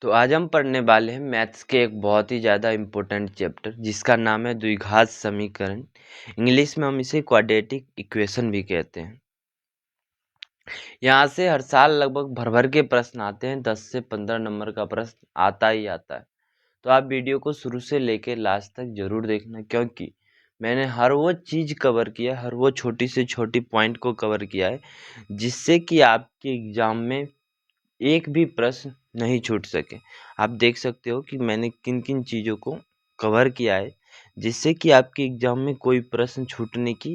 तो आज हम पढ़ने वाले हैं मैथ्स के एक बहुत ही ज़्यादा इम्पोर्टेंट चैप्टर जिसका नाम है द्विघात समीकरण। इंग्लिश में हम इसे क्वाड्रेटिक इक्वेशन भी कहते हैं। यहाँ से हर साल लगभग भर भर के प्रश्न आते हैं। 10 से 15 नंबर का प्रश्न आता ही आता है। तो आप वीडियो को शुरू से लेकर लास्ट तक जरूर देखना, क्योंकि मैंने हर वो चीज़ कवर किया, हर वो छोटी से छोटी पॉइंट को कवर किया है जिससे कि आपके एग्जाम में एक भी प्रश्न नहीं छूट सके। आप देख सकते हो कि मैंने किन किन चीज़ों को कवर किया है जिससे कि आपके एग्जाम में कोई प्रश्न छूटने की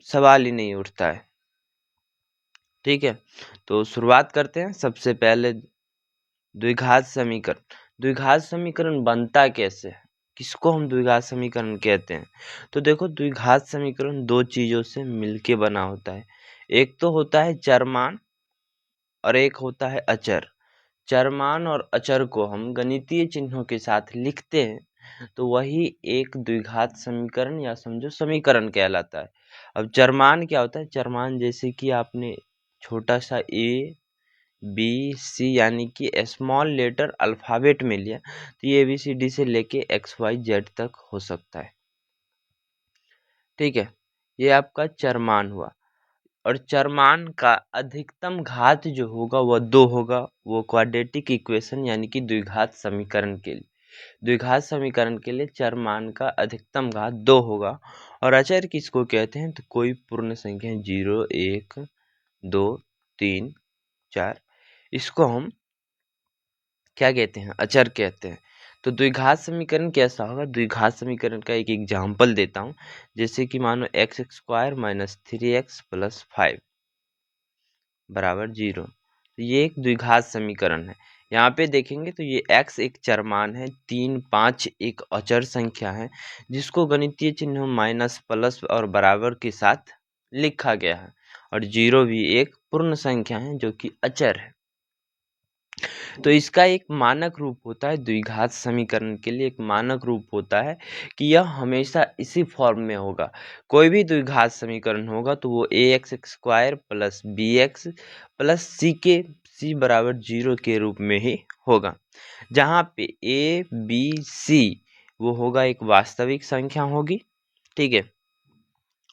सवाल ही नहीं उठता है। ठीक है, तो शुरुआत करते हैं। सबसे पहले द्विघात समीकरण। द्विघात समीकरण बनता कैसे है, किसको हम द्विघात समीकरण कहते हैं? तो देखो, द्विघात समीकरण दो चीज़ों से मिलके बना होता है। एक तो होता है चरमान और एक होता है अचर। चरमान और अचर को हम गणितीय चिन्हों के साथ लिखते हैं तो वही एक द्विघात समीकरण या समझो समीकरण कहलाता है। अब चरमान क्या होता है? चरमान जैसे कि आपने छोटा सा ए बी सी यानी कि स्मॉल लेटर अल्फाबेट में लिया, तो ये ABCD से लेके XYZ तक हो सकता है। ठीक है, ये आपका चरमान हुआ। और चरमान का अधिकतम घात जो होगा वह 2 होगा। वो क्वाड्रेटिक इक्वेशन यानी कि द्विघात समीकरण के लिए, द्विघात समीकरण के लिए चरमान का अधिकतम घात 2 होगा। और अचर किसको कहते हैं? तो कोई पूर्ण संख्या 0 1 2 3 4, इसको हम क्या कहते हैं? अचर कहते हैं। तो द्विघात समीकरण कैसा होगा? द्विघात समीकरण का एक एग्जाम्पल देता हूँ। जैसे कि मानो x² माइनस 3x प्लस 5 बराबर 0। तो ये एक द्विघात समीकरण है। यहाँ पे देखेंगे तो ये x एक चरमान है, 3 5 एक अचर संख्या है जिसको गणितीय चिन्ह माइनस प्लस और बराबर के साथ लिखा गया है। और 0 भी एक पूर्ण संख्या है जो कि अचर है। तो इसका एक मानक रूप होता है, द्विघात समीकरण के लिए एक मानक रूप होता है कि यह हमेशा इसी फॉर्म में होगा। कोई भी द्विघात समीकरण होगा तो वो ax² plus bx plus c बराबर 0 के रूप में ही होगा, जहाँ पे a b c वो होगा एक वास्तविक संख्या होगी। ठीक है,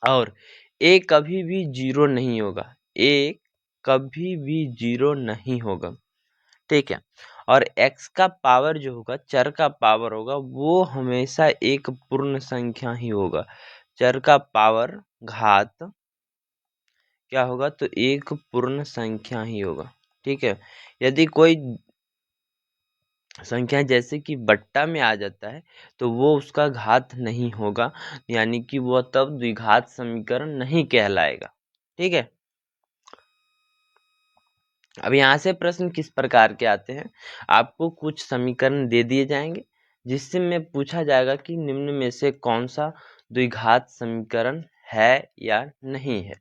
और a कभी भी 0 नहीं होगा, a कभी भी 0 नहीं होगा। ठीक है, और x का पावर जो होगा, चर का पावर होगा, वो हमेशा एक पूर्ण संख्या ही होगा। चर का पावर घात क्या होगा? तो एक पूर्ण संख्या ही होगा। ठीक है, यदि कोई संख्या जैसे कि बट्टा में आ जाता है तो वो उसका घात नहीं होगा, यानी कि वह तब द्विघात समीकरण नहीं कहलाएगा। ठीक है, अब यहाँ से प्रश्न किस प्रकार के आते हैं? आपको कुछ समीकरण दे दिए जाएंगे जिससे में पूछा जाएगा कि निम्न में से कौन सा द्विघात समीकरण है या नहीं है।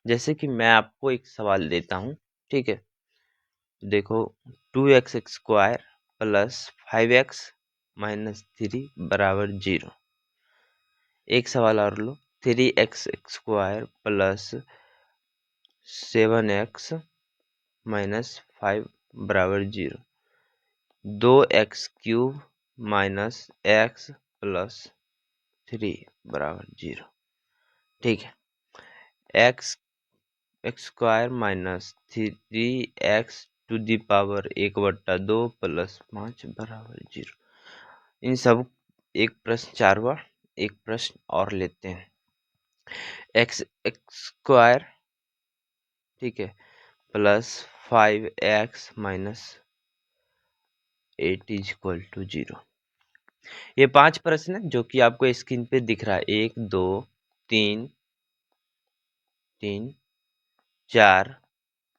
जैसे कि मैं आपको एक सवाल देता हूँ। ठीक है, देखो, 2x² प्लस 5x माइनस 3 बराबर 0। एक सवाल और लो, 3x² प्लस 7x माइनस 5 बराबर 0। 2x³ माइनस x प्लस 3 बराबर 0। ठीक है, x² minus 3x to the power 1/2 plus 5 बराबर 0। इन सब एक प्रश्न 4 हुआ। एक प्रश्न और लेते हैं। x², ठीक है, plus 5x minus 8 is equal to 0। ये 5 प्रश्न है जो कि आपको स्क्रीन पे दिख रहा है। 1 2 3 3 4,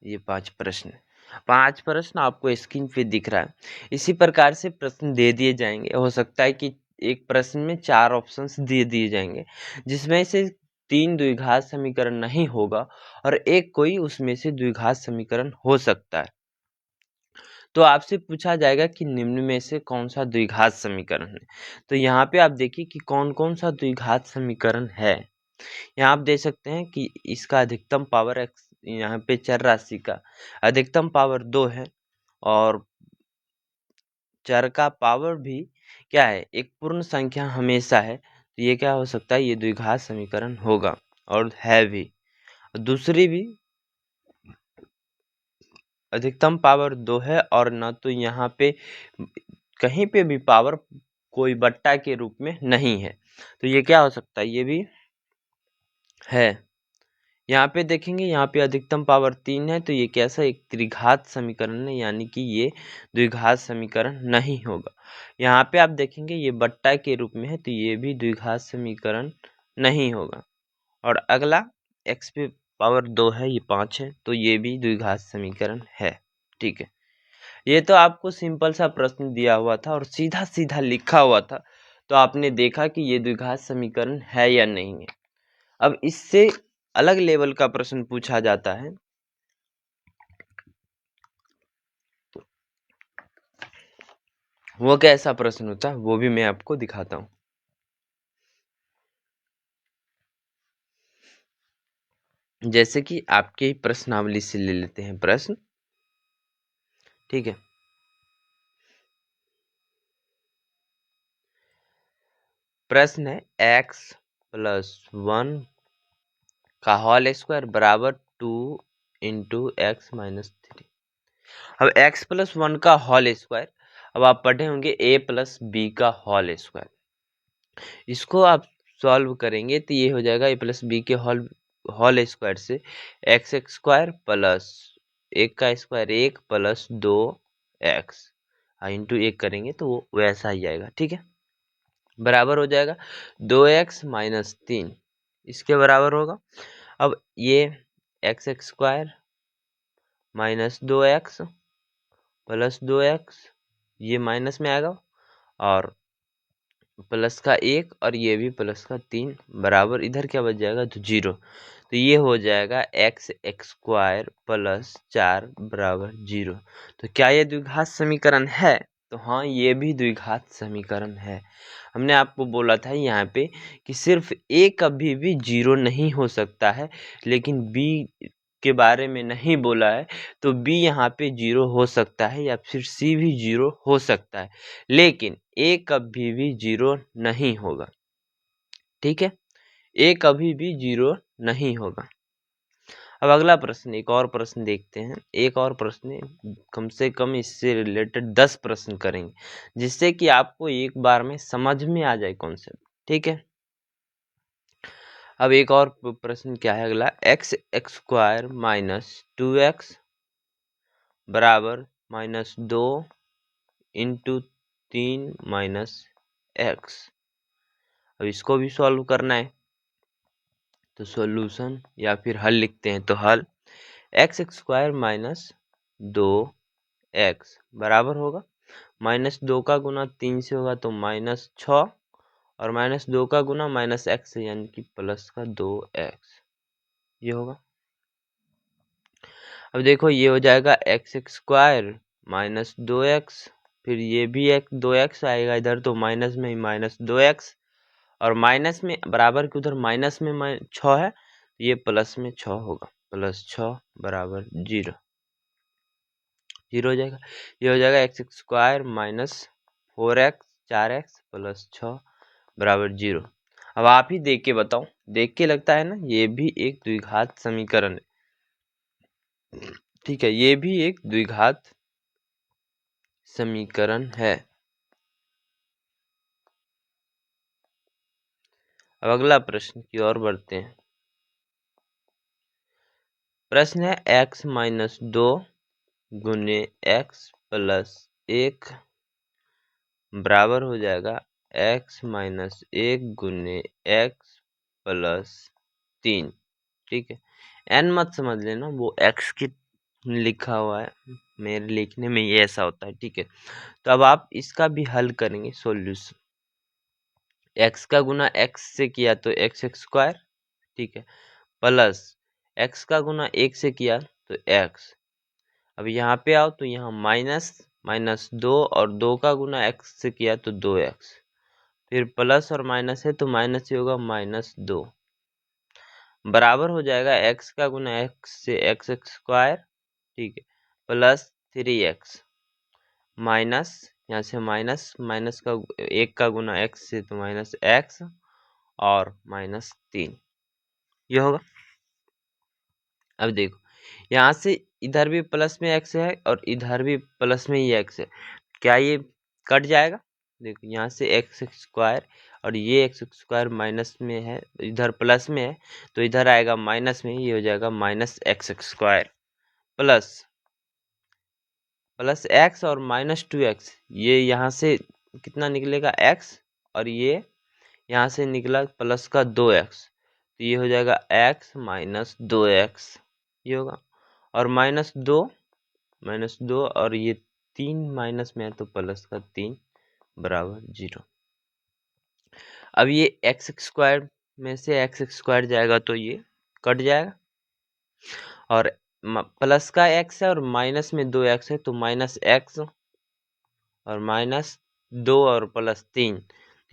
ये 5 प्रश्न है। 5 प्रश्न आपको स्क्रीन पे दिख रहा है। इसी प्रकार से प्रश्न दे दिए जाएंगे। हो सकता है कि एक प्रश्न में 4 ऑप्शंस दे दिए जाएंगे जिसमें से 3 द्विघात समीकरण नहीं होगा और एक कोई उसमें से द्विघात समीकरण हो सकता है। तो आपसे पूछा जाएगा कि निम्न में से कौन सा द्विघात समीकरण है। तो यहाँ पे आप देखिए कि कौन कौन सा द्विघात समीकरण है। यहाँ आप देख सकते हैं कि इसका अधिकतम पावर x, यहाँ पे चर राशि का अधिकतम पावर 2 है और चर का पावर भी क्या है, एक पूर्ण संख्या हमेशा है, तो ये क्या हो सकता है, ये द्विघात समीकरण होगा और है भी। दूसरी भी अधिकतम पावर 2 है और न तो यहाँ पे कहीं पे भी पावर कोई बट्टा के रूप में नहीं है, तो ये क्या हो सकता है, ये भी है। यहाँ पे देखेंगे, यहाँ पे अधिकतम पावर 3 है, तो ये कैसा एक त्रिघात समीकरण है, यानी कि ये द्विघात समीकरण नहीं होगा। यहाँ पे आप देखेंगे ये बट्टा के रूप में है, तो ये भी द्विघात समीकरण नहीं होगा। और अगला x पे पावर 2 है, ये 5 है, तो ये भी द्विघात समीकरण है। ठीक है, ये तो आपको सिंपल सा प्रश्न दिया हुआ था और सीधा सीधा लिखा हुआ था, तो आपने देखा कि ये द्विघात समीकरण है या नहीं है। अब इससे अलग लेवल का प्रश्न पूछा जाता है, वो कैसा प्रश्न होता है वो भी मैं आपको दिखाता हूँ। जैसे कि आपके प्रश्नावली से ले लेते हैं प्रश्न। ठीक है, प्रश्न है x प्लस 1 का होल स्क्वायर बराबर 2 इंटू एक्स माइनस 3। अब x प्लस 1 का होल स्क्वायर, अब आप पढ़े होंगे a प्लस बी का होल स्क्वायर, इसको आप सॉल्व करेंगे तो ये हो जाएगा a प्लस बी के होल स्क्वायर से एक्स स्क्वायर प्लस एक का स्क्वायर 1 प्लस 2x इंटू 1 करेंगे तो वो वैसा ही आएगा। ठीक है, बराबर हो जाएगा 2x माइनस 3, इसके बराबर होगा। अब ये x square minus 2x plus 2x, ये माइनस में आएगा और प्लस का 1 और ये भी प्लस का 3, बराबर इधर क्या बच जाएगा, तो 0। तो ये हो जाएगा एक्स स्क्वायर प्लस 4 बराबर 0। तो क्या ये द्विघात समीकरण है, तो हाँ ये भी द्विघात समीकरण है। हमने आपको बोला था यहाँ पे कि सिर्फ a कभी भी 0 नहीं हो सकता है, लेकिन b के बारे में नहीं बोला है, तो b यहाँ पे 0 हो सकता है या फिर c भी 0 हो सकता है, लेकिन a कभी भी 0 नहीं होगा। ठीक है, a कभी भी 0 नहीं होगा। अब अगला प्रश्न, एक और प्रश्न देखते हैं। एक और प्रश्न, कम से कम इससे रिलेटेड 10 प्रश्न करेंगे, जिससे कि आपको एक बार में समझ में आ जाए कॉन्सेप्ट। ठीक है, अब एक और प्रश्न क्या है अगला, एक्स स्क्वायर माइनस 2x बराबर माइनस 2 इंटू 3 माइनस एक्स। अब इसको भी सॉल्व करना है, तो सॉल्यूशन या फिर हल लिखते हैं। तो हल एक्स स्क्वायर माइनस 2x बराबर होगा माइनस 2 का गुना 3 से होगा तो माइनस 6 और माइनस 2 का गुना माइनस एक्स से, यानी कि प्लस का 2x, ये होगा। अब देखो ये हो जाएगा एक्स स्क्वायर माइनस 2x, फिर ये भी एक 2x आएगा इधर, तो माइनस में ही माइनस 2x और माइनस में बराबर के उधर माइनस में 6 है, ये प्लस में 6 होगा, प्लस 6 बराबर 0, 0 हो जाएगा। ये हो जाएगा X square minus 4x 4x plus 6 बराबर 0। अब आप ही देख के बताओ, देख के लगता है ना ये भी एक द्विघात समीकरण है। ठीक है, ये भी एक द्विघात समीकरण है। अब अगला प्रश्न की ओर बढ़ते हैं। प्रश्न है x माइनस 2 गुने x प्लस 1 बराबर हो जाएगा x माइनस 1 गुने x प्लस 3। ठीक है, n मत समझ लेना, वो x की लिखा हुआ है, मेरे लिखने में ये ऐसा होता है। ठीक है, तो अब आप इसका भी हल करेंगे। सॉल्यूशन, x का गुना x से किया तो एक्स स्क्वायर, ठीक है, प्लस x का गुना 1 से किया तो x। अब यहाँ पे आओ तो यहाँ माइनस माइनस 2 और 2 का गुना x से किया तो 2x, फिर प्लस और माइनस है तो माइनस ही होगा, माइनस 2 बराबर हो जाएगा x का गुना x से एक्स स्क्वायर, ठीक है, प्लस 3x माइनस यहाँ से माइनस माइनस का 1 का गुना x से तो माइनस x और -3 ये होगा। अब देखो यहाँ से इधर भी प्लस में x है और इधर भी प्लस में ही x है, क्या ये कट जाएगा? देखो यहाँ से एक्स स्क्वायर और ये एक्स स्क्वायर माइनस में है, इधर प्लस में है तो इधर आएगा माइनस में, ये हो जाएगा minus x square plus x और -2x, ये यहाँ से कितना निकलेगा x और ये यहाँ से निकला प्लस का 2x, तो ये हो जाएगा x - 2x ये होगा। और -2 और ये 3 माइनस में है तो प्लस का 3 बराबर 0। अब ये एक्स स्क्वायर में से एक्स स्क्वायर जाएगा तो ये कट जाएगा और प्लस का x है और माइनस में 2x है तो -x और -2 और +3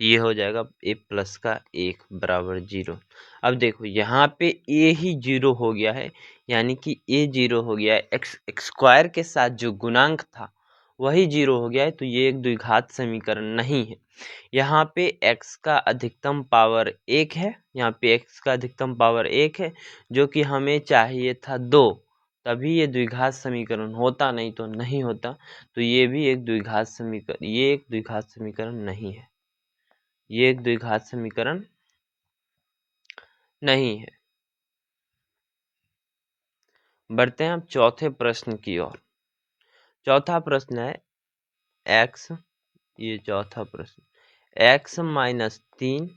तो ये हो जाएगा a प्लस का 1 बराबर 0। अब देखो यहाँ पे a ही 0 हो गया है, यानी कि a 0 हो गया है, एक्स स्क्वायर के साथ जो गुणांक था वही 0 हो गया है, तो ये एक द्विघात समीकरण नहीं है। यहाँ पे x का अधिकतम पावर 1 है, यहाँ पे x का अधिकतम पावर 1 है जो कि हमें चाहिए था 2, तभी ये द्विघात समीकरण होता, नहीं तो नहीं होता। तो ये भी एक द्विघात समीकरण, ये एक द्विघात समीकरण नहीं है, ये एक द्विघात समीकरण नहीं है। बढ़ते हैं अब चौथे प्रश्न की ओर। चौथा प्रश्न है x, ये चौथा प्रश्न, x - 3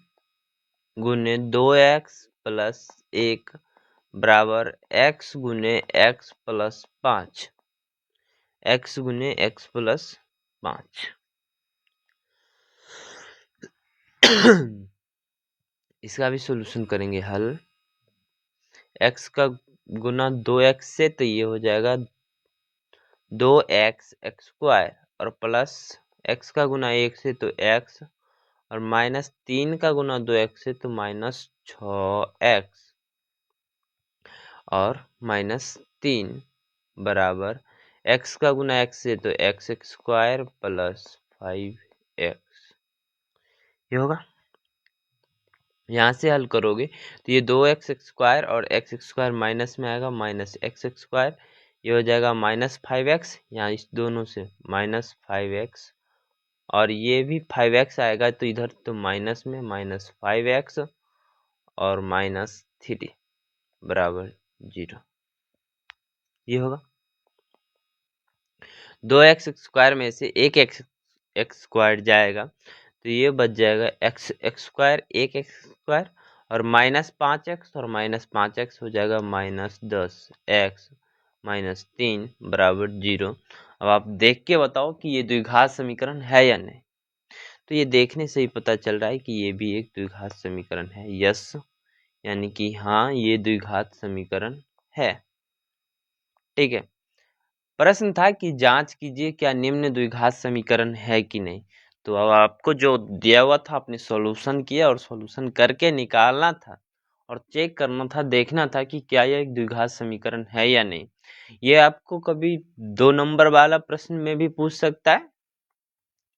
गुने 2x प्लस 1 बराबर x गुने x प्लस 5, x गुने x प्लस 5। इसका भी सोल्यूशन करेंगे हल। x का गुना 2x से तो ये हो जाएगा 2x एक्स स्क्वायर और प्लस x का गुना 1 से तो x और -3 का गुना 2x से तो -6x और -3 बराबर x का गुना x से तो x स्क्वायर प्लस 5x ये होगा। यहाँ से हल करोगे तो ये 2x स्क्वायर और x स्क्वायर माइनस में आएगा, माइनस एक्स स्क्वायर, ये हो जाएगा -5x, यहाँ इस दोनों से -5x और ये भी 5x आएगा तो इधर तो माइनस में -5x और -3 बराबर 0 ये होगा। 2x स्क्वायर में से एक एक्स स्क्वायर जाएगा तो ये बच जाएगा एक्स स्क्वायर, एक एक्स स्क्वायर और -5x और -5x हो जाएगा -10x -3 बराबर 0। अब आप देख के बताओ कि ये द्विघात समीकरण है या नहीं। तो ये देखने से ही पता चल रहा है कि ये भी एक द्विघात समीकरण है, यस, यानी कि हाँ ये द्विघात समीकरण है। ठीक है, प्रश्न था कि जांच कीजिए क्या निम्न द्विघात समीकरण है कि नहीं। तो अब आपको जो दिया हुआ था आपने सॉल्यूशन किया और सॉल्यूशन करके निकालना था और चेक करना था, देखना था कि क्या यह एक द्विघात समीकरण है या नहीं। ये आपको कभी 2 नंबर वाला प्रश्न में भी पूछ सकता है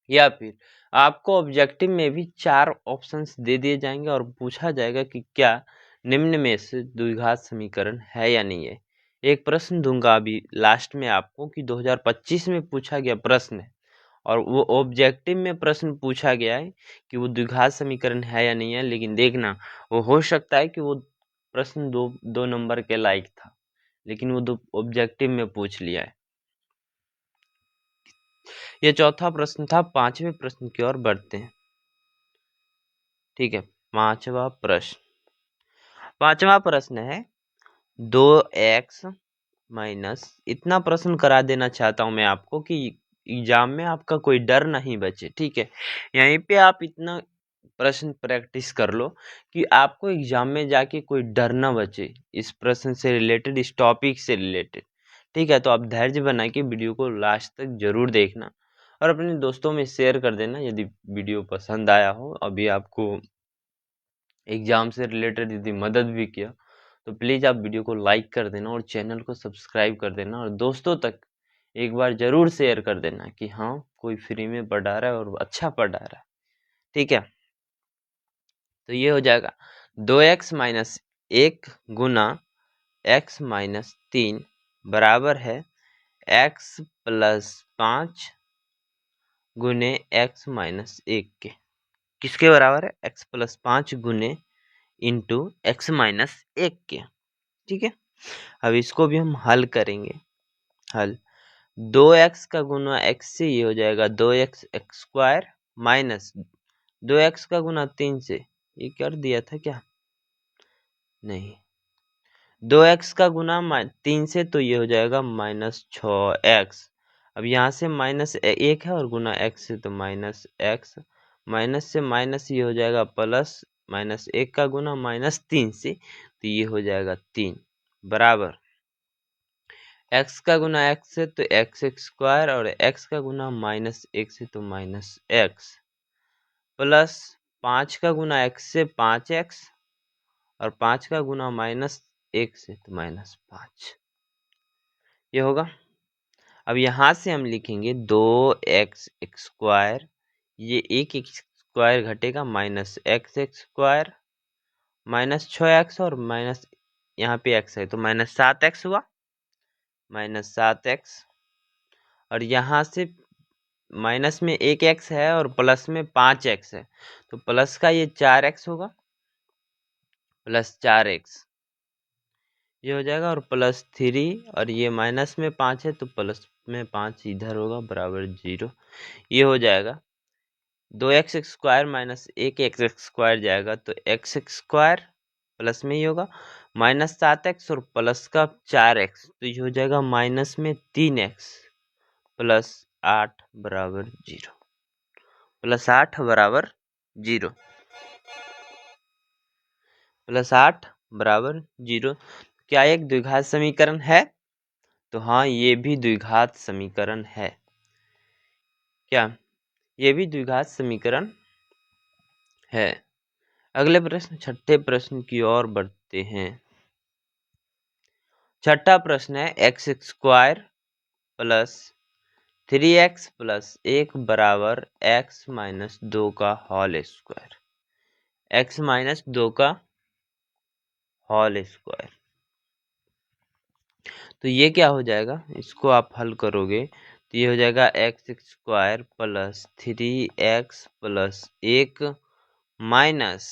या फिर आपको ऑब्जेक्टिव में भी 4 ऑप्शंस दे दिए जाएंगे और पूछा जाएगा कि क्या निम्न में से द्विघात समीकरण है या नहीं है। एक प्रश्न दूंगा अभी लास्ट में आपको कि 2025 में पूछा गया प्रश्न है और वो ऑब्जेक्टिव में प्रश्न पूछा गया है कि वो द्विघात समीकरण है या नहीं है, लेकिन देखना वो हो सकता है कि वो प्रश्न दो नंबर के लायक था, लेकिन वो दो ऑब्जेक्टिव में पूछ लिया है। ये चौथा प्रश्न था। पांचवें प्रश्न की ओर बढ़ते हैं। ठीक है, पांचवा प्रश्न है 2x माइनस, इतना प्रश्न करा देना चाहता हूं मैं आपको कि एग्जाम में आपका कोई डर नहीं बचे। ठीक है, यहीं पे आप इतना प्रश्न प्रैक्टिस कर लो कि आपको एग्जाम में जाके कोई डर ना बचे इस प्रश्न से रिलेटेड, इस टॉपिक से रिलेटेड। ठीक है, तो आप धैर्य बना के वीडियो को लास्ट तक जरूर देखना और अपने दोस्तों में शेयर कर देना यदि वीडियो पसंद आया हो, अभी आपको एग्जाम से रिलेटेड यदि मदद भी किया तो प्लीज़ आप वीडियो को लाइक कर देना और चैनल को सब्सक्राइब कर देना और दोस्तों तक एक बार जरूर शेयर कर देना कि हाँ कोई फ्री में पढ़ा रहा है और अच्छा पढ़ा रहा है, ठीक है। तो ये हो जाएगा 2x माइनस 1 गुना x माइनस 3 बराबर है x प्लस 5 गुने x माइनस 1 के। किसके बराबर है? x प्लस 5 गुने इंटू एक्स माइनस 1 के, ठीक है। अब इसको भी हम हल करेंगे। हल 2x का गुना x से ये हो जाएगा 2x x square minus 2x का गुना 3 से, ये कर दिया था क्या? नहीं, 2x का गुना 3 से तो ये हो जाएगा माइनस 6x। अब यहाँ से माइनस 1 है और गुना x से तो माइनस x, माइनस से माइनस ये हो जाएगा प्लस, माइनस 1 का गुना माइनस 3 से तो ये हो जाएगा 3 बराबर x का गुना x से तो x एक्स स्क्वायर और x का गुना माइनस 1 से तो माइनस x प्लस 5 का गुना x से 5x और 5 का गुना माइनस 1 से तो माइनस 5, ये होगा। अब यहाँ से हम लिखेंगे 2x एक्स स्क्वायर, ये एक एक्स स्क्वायर घटेगा minus x x square minus 6x और माइनस यहाँ पे x है तो माइनस 7x हुआ, माइनस 7x। और यहाँ से माइनस में एक x है और प्लस में 5x है तो प्लस का ये 4x होगा, प्लस 4x ये हो जाएगा और प्लस 3 और ये माइनस में 5 है तो प्लस में 5 इधर होगा बराबर 0, ये हो जाएगा 2x x square minus 1x x square जाएगा तो x एक्स स्क्वायर प्लस में ही होगा माइनस 7x और प्लस का 4x तो ये हो जाएगा माइनस में 3x प्लस 8 बराबर 0, प्लस 8 बराबर 0, प्लस 8 बराबर 0। क्या एक द्विघात समीकरण है? तो हाँ, ये भी द्विघात समीकरण है। क्या ये भी द्विघात समीकरण है? अगले प्रश्न, छठे प्रश्न की ओर बढ़ते हैं। छठा प्रश्न है x square plus 3x plus 1 बराबर x माइनस 2 का होल स्क्वायर, x माइनस 2 का होल स्क्वायर। तो ये क्या हो जाएगा, इसको आप हल करोगे तो ये हो जाएगा X square plus 3x plus 1 minus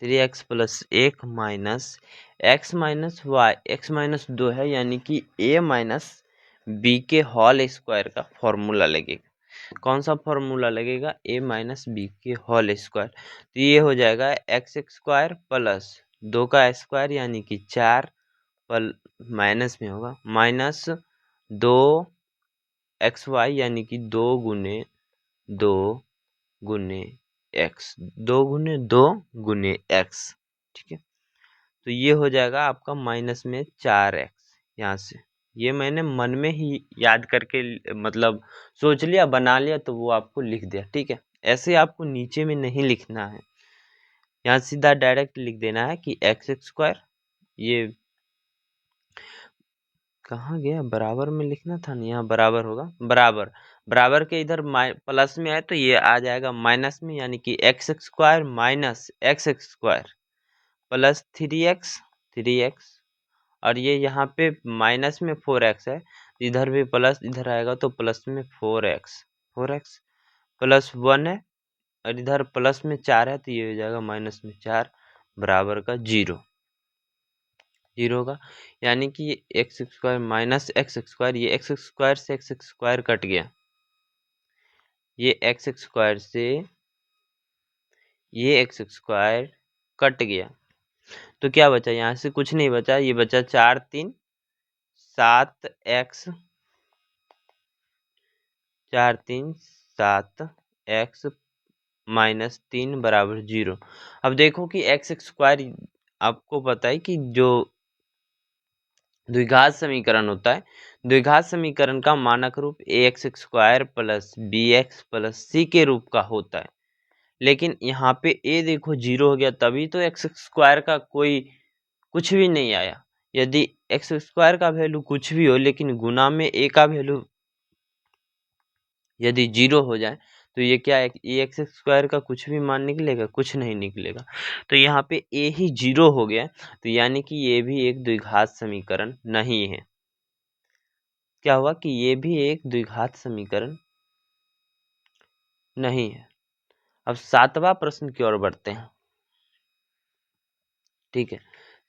3x plus 1 minus x minus Y, X minus 2 है यानी कि a माइनस बी के होल स्क्वायर का फॉर्मूला लगेगा। कौन सा फॉर्मूला लगेगा? a माइनस बी के होल स्क्वायर। तो ये हो जाएगा एक्स स्क्वायर प्लस 2 का स्क्वायर यानी कि 4 पल माइनस में होगा माइनस 2 एक्स वाई यानी कि 2 गुने एक्स, 2 गुने 2 गुने एक्स, ठीक है। तो ये हो जाएगा आपका माइनस में 4x। यहाँ से ये मैंने मन में ही याद करके मतलब सोच लिया, बना लिया तो वो आपको लिख दिया, ठीक है। ऐसे आपको नीचे में नहीं लिखना है, यहाँ सीधा डायरेक्ट लिख देना है कि एक्स स्क्वायर, ये कहाँ गया, बराबर में लिखना था ना, यहाँ बराबर होगा, बराबर बराबर के इधर प्लस में है तो ये आ जाएगा माइनस में यानी कि x square minus x square plus 3x और ये यहाँ पे माइनस में 4x है, इधर भी प्लस इधर आएगा तो प्लस में 4x प्लस 1 है और इधर प्लस में 4 है तो ये हो जाएगा माइनस में 4 बराबर का 0 होगा। यानी कि ये x square minus x square, ये एक्स स्क्वायर से एक्स स्क्वायर कट गया, ये एक्स स्क्वायर से ये एक्स स्क्वायर कट गया तो क्या बचा? यहाँ से कुछ नहीं बचा, ये बचा 4 3 7x, 4 3 7x माइनस 3 बराबर 0। अब देखो कि एक्स स्क्वायर आपको पता है कि जो द्विघात समीकरण होता है, द्विघात समीकरण का मानक रूप a x square plus b x plus c के रूप का होता है। लेकिन यहाँ पे ए देखो 0 हो गया, तभी तो एक्स स्क्वायर का कोई कुछ भी नहीं आया। यदि एक्स स्क्वायर का वैल्यू कुछ भी हो लेकिन गुना में ए का वैल्यू यदि 0 हो जाए तो ये क्या है, ए एक्स स्क्वायर का कुछ भी मान निकलेगा, कुछ नहीं निकलेगा। तो यहाँ पे ए ही 0 हो गया, तो यानी कि ये भी एक द्विघात समीकरण नहीं है। क्या हुआ कि ये भी एक द्विघात समीकरण नहीं है। अब 7वां प्रश्न की ओर बढ़ते हैं। ठीक है,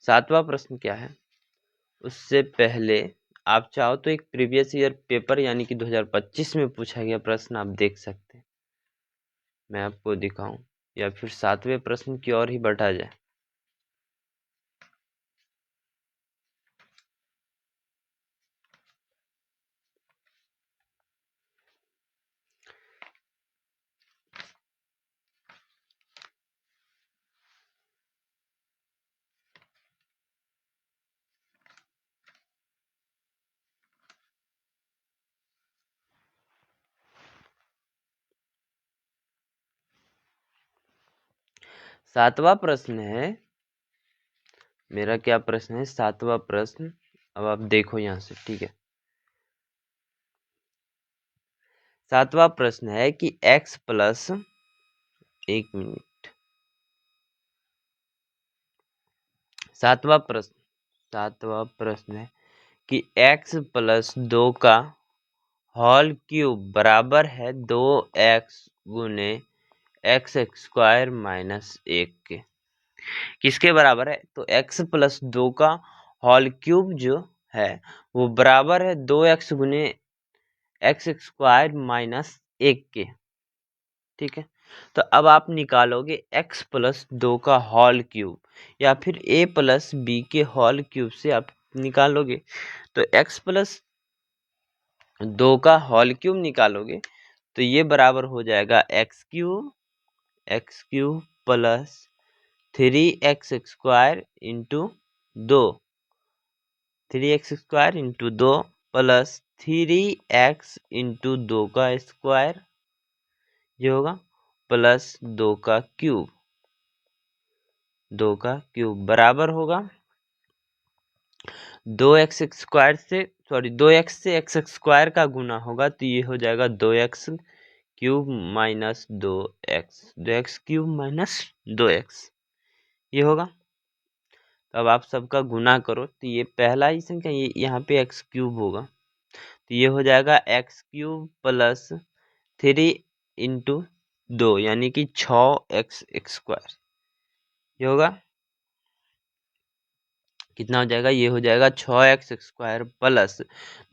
7वां प्रश्न क्या है, उससे पहले आप चाहो तो एक प्रीवियस ईयर पेपर यानी कि 2025 में पूछा गया प्रश्न आप देख सकते हैं, मैं आपको दिखाऊं, या फिर 7वें प्रश्न की ओर ही बढ़ा जाए। सातवां प्रश्न है मेरा, क्या प्रश्न है, 7वां प्रश्न। अब आप देखो यहां से, ठीक है। 7वां प्रश्न है कि x प्लस, एक मिनट, 7वां प्रश्न है कि x प्लस 2 का होल क्यूब बराबर है 2x गुने एक्स स्क्वायर माइनस 1 के। किसके बराबर है, तो x प्लस 2 का होल क्यूब जो है वो बराबर है 2x गुने एक्स स्क्वायर माइनस 1 के। ठीक है, तो अब आप निकालोगे x प्लस 2 का होल क्यूब या फिर a प्लस बी के होल क्यूब से आप निकालोगे, तो x प्लस 2 का होल क्यूब निकालोगे तो ये बराबर हो जाएगा x cube plus 3x square into 2, 3x square into 2 plus 3x into 2 का स्क्वायर, ये होगा प्लस 2 का क्यूब, 2 का क्यूब बराबर होगा 2x स्क्वायर से, सॉरी 2x से x स्क्वायर का गुना होगा, तो ये हो जाएगा 2x cube minus 2x, 2x cube minus 2x, ये होगा। तो अब आप सबका गुना करो तो ये पहला ही संख्या, ये यहाँ पे x क्यूब होगा, तो ये हो जाएगा x क्यूब प्लस 3 इंटू 2 यानी कि 6x स्क्वायर, ये होगा, कितना हो जाएगा, ये हो जाएगा 6x स्क्वायर प्लस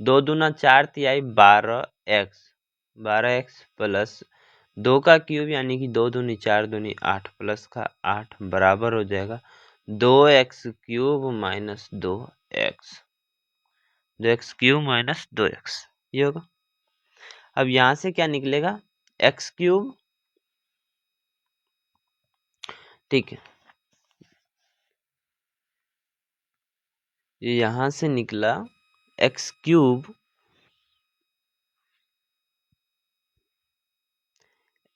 2 दूना 4 तिहाई 12x प्लस 2 का क्यूब यानी कि 2 दूनी 4 दूनी 8 प्लस का 8 बराबर हो जाएगा 2x cube minus 2x, 2x cube minus 2x, ये होगा। अब यहां से क्या निकलेगा, x क्यूब, ठीक है, ये यहां से निकला x cube,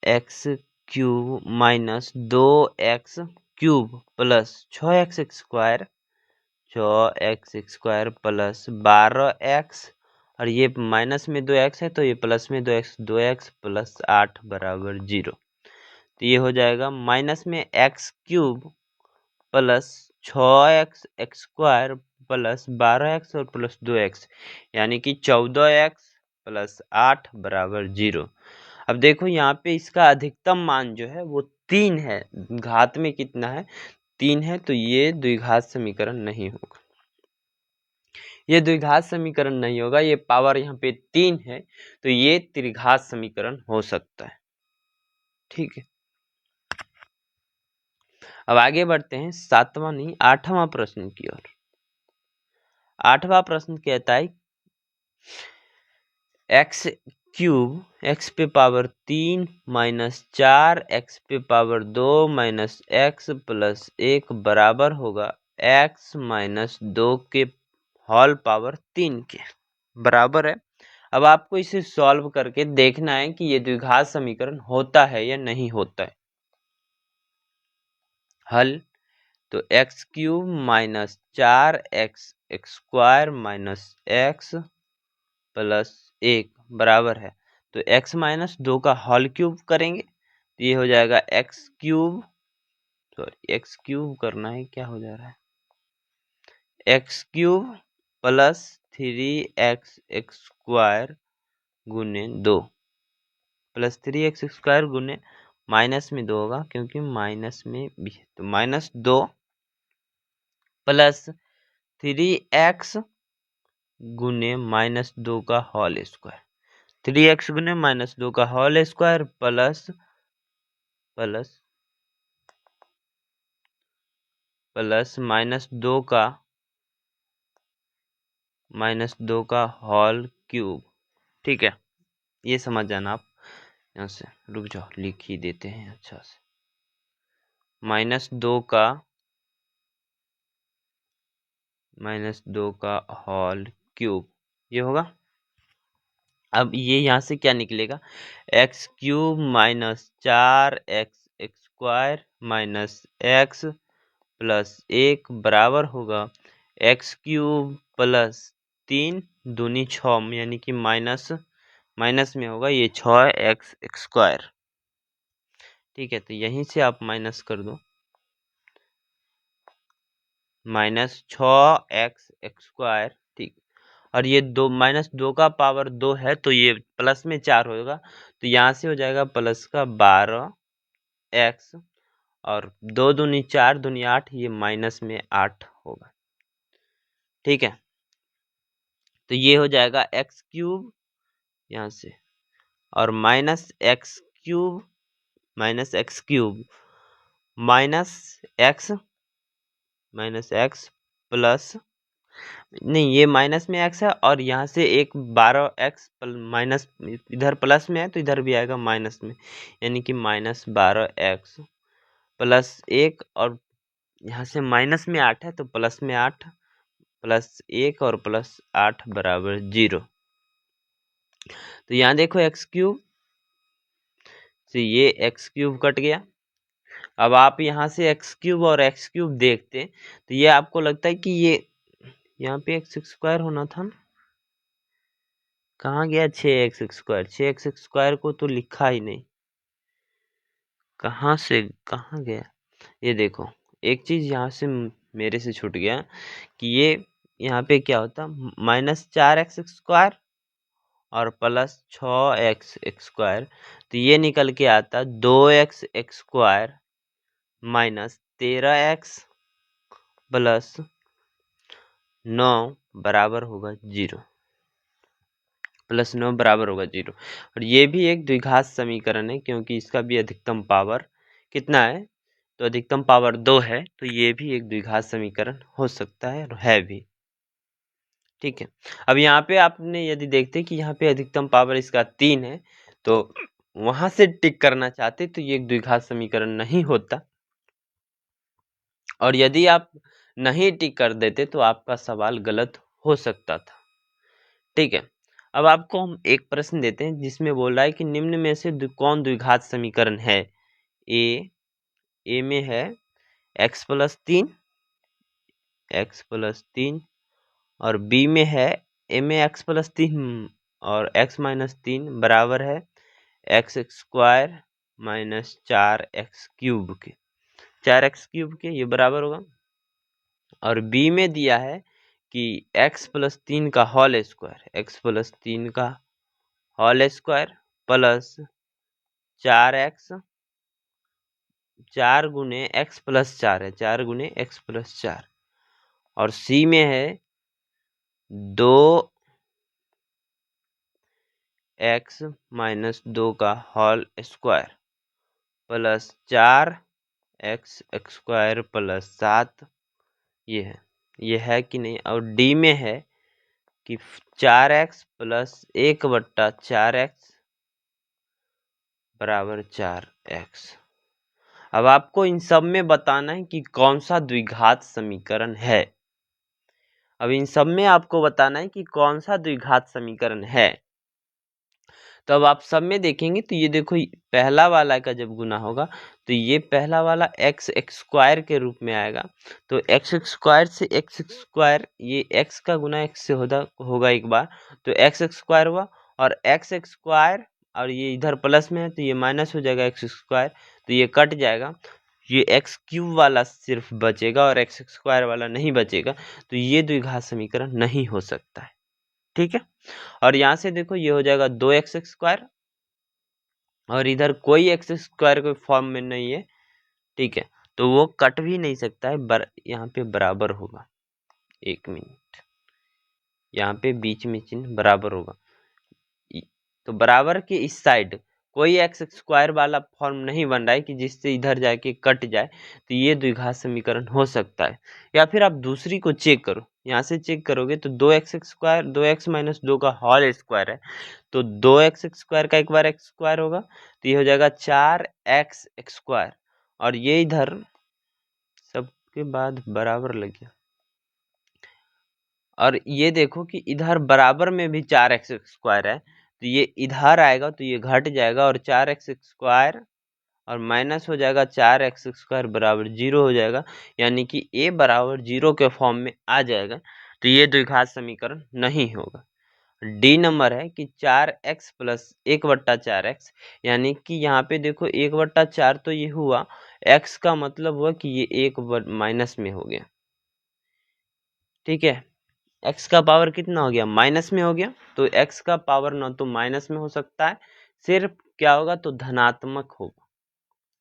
x cube minus 2x cube plus 6x square, 6x square plus 12x, और ये माइनस में 2x है तो ये प्लस में 2x, 2x प्लस 8 बराबर 0, तो ये हो जाएगा माइनस में x cube plus 6x square plus 12x और प्लस 2x यानी कि 14x प्लस 8 बराबर 0। अब देखो यहाँ पे इसका अधिकतम मान जो है वो 3 है, घात में कितना है, 3 है, तो ये द्विघात समीकरण नहीं होगा, ये द्विघात समीकरण नहीं होगा, ये पावर यहाँ पे 3 है, तो ये त्रिघात समीकरण हो सकता है। ठीक है, अब आगे बढ़ते हैं 7वां नहीं 8वां प्रश्न की ओर। 8वां प्रश्न कहता है एक्स क्यूब एक्स पे पावर 3 माइनस 4 एक्स पे पावर 2 माइनस एक्स प्लस 1 बराबर होगा एक्स माइनस 2 के होल पावर 3 के बराबर है। अब आपको इसे सॉल्व करके देखना है कि ये द्विघात समीकरण होता है या नहीं होता है। हल, तो x cube minus 4x square minus x plus 1 बराबर है तो x माइनस 2 का होल क्यूब करेंगे तो ये हो जाएगा x cube, sorry x cube करना है, क्या हो जा रहा है, x cube plus 3x square गुने 2 प्लस 3x स्क्वायर गुने माइनस में 2 होगा क्योंकि माइनस में भी है, तो -2 प्लस 3x गुने -2 का होल स्क्वायर, 3x गुने -2 का whole square plus plus plus -2 का होल क्यूब। ठीक है, ये समझ जाना आप। यहाँ से रुक जाओ, लिख ही देते हैं अच्छा से, -2 का होल क्यूब ये होगा। अब ये यहाँ से क्या निकलेगा, x cube minus 4x square minus x plus 1 बराबर होगा एक्स क्यूब प्लस 3 दूनी 6 यानी कि माइनस में होगा ये 6x स्क्वायर। ठीक है, तो यहीं से आप माइनस कर दो, -6x स्क्वायर। ठीक, और ये -2 का पावर 2 है तो ये प्लस में 4 होगा, तो यहाँ से हो जाएगा प्लस का 12x और 2 दूनी 4 दूनी 8, ये माइनस में 8 होगा। ठीक है, तो ये हो जाएगा एक्स क्यूब यहाँ से और minus x cube minus x plus, नहीं ये माइनस में x है और यहाँ से एक 12x माइनस, इधर प्लस में है तो इधर भी आएगा माइनस में, यानी कि -12x प्लस 1 और यहाँ से माइनस में 8 है तो प्लस में 8 प्लस 1 और प्लस 8 बराबर 0। तो यहाँ देखो एक्स क्यूब से ये एक्स क्यूब कट गया। अब आप यहाँ से एक्स क्यूब और एक्स क्यूब देखते तो ये आपको लगता है कि ये यहाँ पे एक्स स्क्वायर होना था ना, कहाँ गया 6x स्क्वायर, 6x स्क्वायर को तो लिखा ही नहीं, कहाँ से कहाँ गया। ये देखो एक चीज यहाँ से मेरे से छूट गया कि ये यहाँ पे क्या होता, -4x स्क्वायर और प्लस 6x स्क्वायर, तो ये निकल के आता 2x square minus 13x plus 9 बराबर होगा 0, +9 बराबर होगा 0। और ये भी एक द्विघात समीकरण है क्योंकि इसका भी अधिकतम पावर कितना है, तो अधिकतम पावर 2 है, तो ये भी एक द्विघात समीकरण हो सकता है और है भी। ठीक है, अब यहाँ पे आपने यदि देखते कि यहाँ पे अधिकतम पावर इसका 3 है तो वहां से टिक करना चाहते तो ये एक द्विघात समीकरण नहीं होता, और यदि आप नहीं टिक कर देते तो आपका सवाल गलत हो सकता था। ठीक है, अब आपको हम एक प्रश्न देते हैं जिसमें बोल रहा है कि निम्न में से कौन द्विघात समीकरण है। ए में है x प्लस 3 और बी में है ए में x प्लस 3 और x माइनस 3 बराबर है x square minus 4x cube के, 4x क्यूब के ये बराबर होगा। और बी में दिया है कि x प्लस 3 का होल स्क्वायर, x प्लस 3 का होल स्क्वायर प्लस 4x 4 गुने x प्लस 4 है, 4 गुने x प्लस 4। और सी में है 2x माइनस 2 का whole square plus 4x square plus 7, ये है कि नहीं। और डी में है कि 4x प्लस 1/4x बराबर 4x। अब आपको इन सब में बताना है कि कौन सा द्विघात समीकरण है। अब इन सब में आपको बताना है कि कौन सा द्विघात समीकरण है। तो अब आप सब में देखेंगे तो ये देखो पहला वाला का जब गुना होगा तो ये पहला वाला x स्क्वायर के रूप में आएगा, तो x स्क्वायर से x स्क्वायर, ये x का गुना x से होगा एक बार, तो x स्क्वायर हुआ और x स्क्वायर और ये इधर प्लस में है तो ये माइनस हो जाएगा एक्स स्क्वायर, तो ये कट जाएगा, ये एक्स क्यूब वाला सिर्फ बचेगा और एक्स स्क्वायर वाला नहीं बचेगा, तो ये द्विघात समीकरण नहीं हो सकता है। ठीक है, और यहाँ से देखो ये हो जाएगा 2x स्क्वायर और इधर कोई एक्स स्क्वायर कोई फॉर्म में नहीं है। ठीक है, तो वो कट भी नहीं सकता है, यहाँ पे बराबर होगा। एक मिनट, यहाँ पे बीच में चिन्ह बराबर होगा, तो बराबर के इस साइड कोई एक्स स्क्वायर वाला फॉर्म नहीं बन रहा है कि जिससे इधर जाके कट जाए, तो ये द्विघात समीकरण हो सकता है। या फिर आप दूसरी को चेक करो, यहाँ से चेक करोगे तो 2x स्क्वायर 2x माइनस 2 का होल स्क्वायर है, तो 2x स्क्वायर का एक बार एक्स स्क्वायर होगा, तो ये हो जाएगा 4x स्क्वायर, और ये इधर सबके बाद बराबर लग गया, और ये देखो कि इधर बराबर में भी 4x स्क्वायर है, तो ये इधर आएगा तो ये घट जाएगा और 4x स्क्वायर और माइनस हो जाएगा 4x स्क्वायर बराबर 0 हो जाएगा, यानी कि a बराबर 0 के फॉर्म में आ जाएगा, तो ये द्विघात समीकरण नहीं होगा। डी नंबर है कि 4x प्लस 1/4x, यानी कि यहाँ पे देखो 1/4 तो ये हुआ, x का मतलब हुआ कि ये 1 माइनस में हो गया। ठीक है, x का पावर कितना हो गया, माइनस में हो गया, तो x का पावर ना तो माइनस में हो सकता है, सिर्फ क्या होगा तो धनात्मक होगा।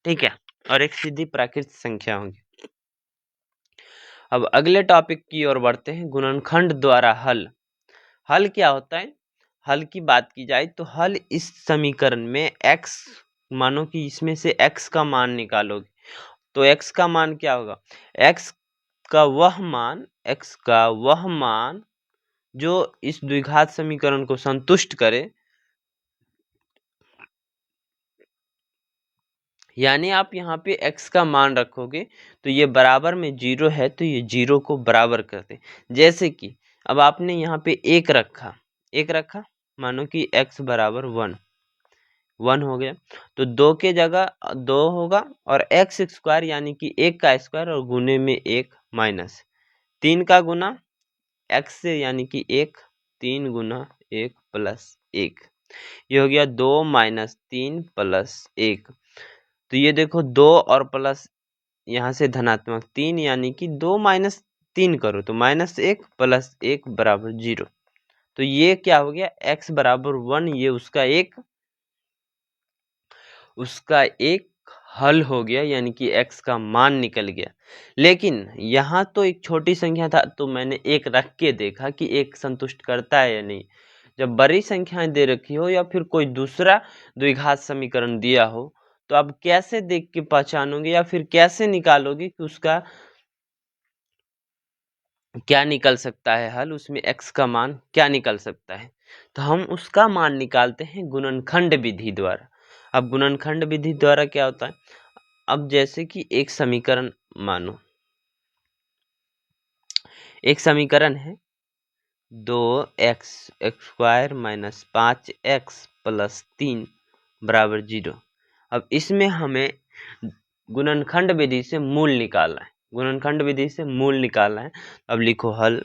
ठीक है, और एक सीधी प्राकृतिक संख्या होगी। अब अगले टॉपिक की ओर बढ़ते हैं, गुणनखंड द्वारा हल। हल क्या होता है, हल की बात की जाए तो हल इस समीकरण में x, मानो कि इसमें से x का मान निकालोगे, तो x का मान क्या होगा, x का वह मान जो इस द्विघात समीकरण को संतुष्ट करे, यानी आप यहाँ पे x का मान रखोगे तो ये बराबर में 0 है, तो ये 0 को बराबर कर दे। जैसे कि अब आपने यहाँ पे एक रखा, मानो कि x बराबर 1 हो गया, तो 2 के जगह 2 होगा और x स्क्वायर यानी कि 1 का स्क्वायर और गुने में 1 माइनस 3 का गुना x से यानी कि 1, 3 गुना 1 प्लस 1, ये हो गया 2 माइनस 3 प्लस 1, तो ये देखो 2 और प्लस यहाँ से धनात्मक 3, यानी कि 2 माइनस 3 करो तो माइनस 1 प्लस 1 बराबर 0, तो ये क्या हो गया, x बराबर 1, ये उसका एक हल हो गया, यानी कि x का मान निकल गया। लेकिन यहाँ तो एक छोटी संख्या था, तो मैंने एक रख के देखा कि एक संतुष्ट करता है या नहीं। जब बड़ी संख्याएं दे रखी हो या फिर कोई दूसरा द्विघात समीकरण दिया हो, तो आप कैसे देख के पहचानोगे या फिर कैसे निकालोगे कि उसका क्या निकल सकता है हल, उसमें x का मान क्या निकल सकता है, तो हम उसका मान निकालते हैं गुणनखंड विधि द्वारा। अब गुणनखंड विधि द्वारा क्या होता है, अब जैसे कि एक समीकरण मानो, एक समीकरण है 2x square minus 5x plus 3 बराबर 0। अब इसमें हमें गुणनखंड विधि से मूल निकालना है, गुणनखंड विधि से मूल निकालना है। अब लिखो हल,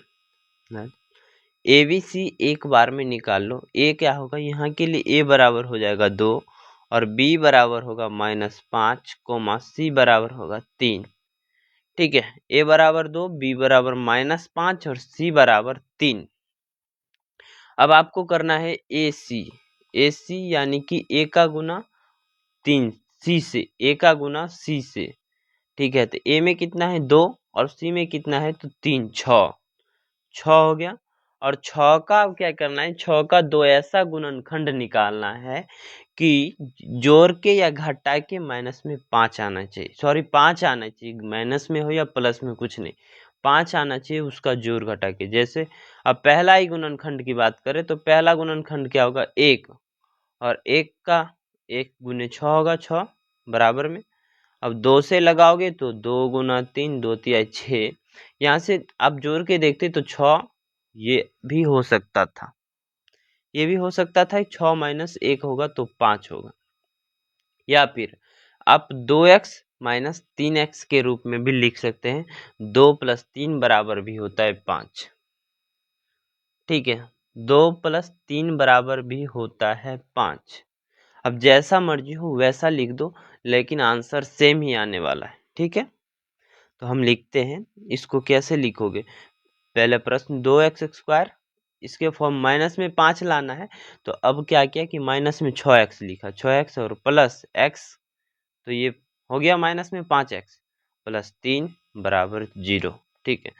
ए बी सी एक बार में निकाल लो। ए क्या होगा, यहाँ के लिए ए बराबर हो जाएगा 2 और बी बराबर होगा -5, सी बराबर होगा 3। ठीक है, ए बराबर 2, बी बराबर -5 और सी बराबर 3। अब आपको करना है ए सी यानी कि ए का गुना 3 सी से, ए का गुना सी से। ठीक है, तो ए में कितना है 2 और सी में कितना है तो 3, 6 हो गया। और 6 का अब क्या करना है, 6 का 2 ऐसा गुणनखंड निकालना है कि जोड़ के या घटा के माइनस में 5 आना चाहिए, सॉरी 5 आना चाहिए, माइनस में हो या प्लस में कुछ नहीं, 5 आना चाहिए उसका जोड़ घटा के। जैसे अब पहला ही गुणनखंड की बात करें तो पहला गुणनखंड क्या होगा 1, और 1 का 1 गुने 6 होगा 6 बराबर में। अब 2 से लगाओगे तो 2 गुना 3 2 तिया 6, यहाँ से आप जोड़ के देखते तो 6 ये भी हो सकता था, ये भी हो सकता था, 6 माइनस 1 होगा तो 5 होगा। या फिर आप 2x माइनस 3x के रूप में भी लिख सकते हैं, 2 प्लस 3 बराबर भी होता है 5। ठीक है, 2 प्लस 3 बराबर भी होता है 5। अब जैसा मर्जी हो वैसा लिख दो, लेकिन आंसर सेम ही आने वाला है। ठीक है, तो हम लिखते हैं, इसको कैसे लिखोगे। पहले प्रश्न 2x², इसके फॉर्म माइनस में 5 लाना है, तो अब क्या किया कि माइनस में 6x लिखा, 6x और प्लस x, तो ये हो गया माइनस में 5x प्लस 3 बराबर 0। ठीक है,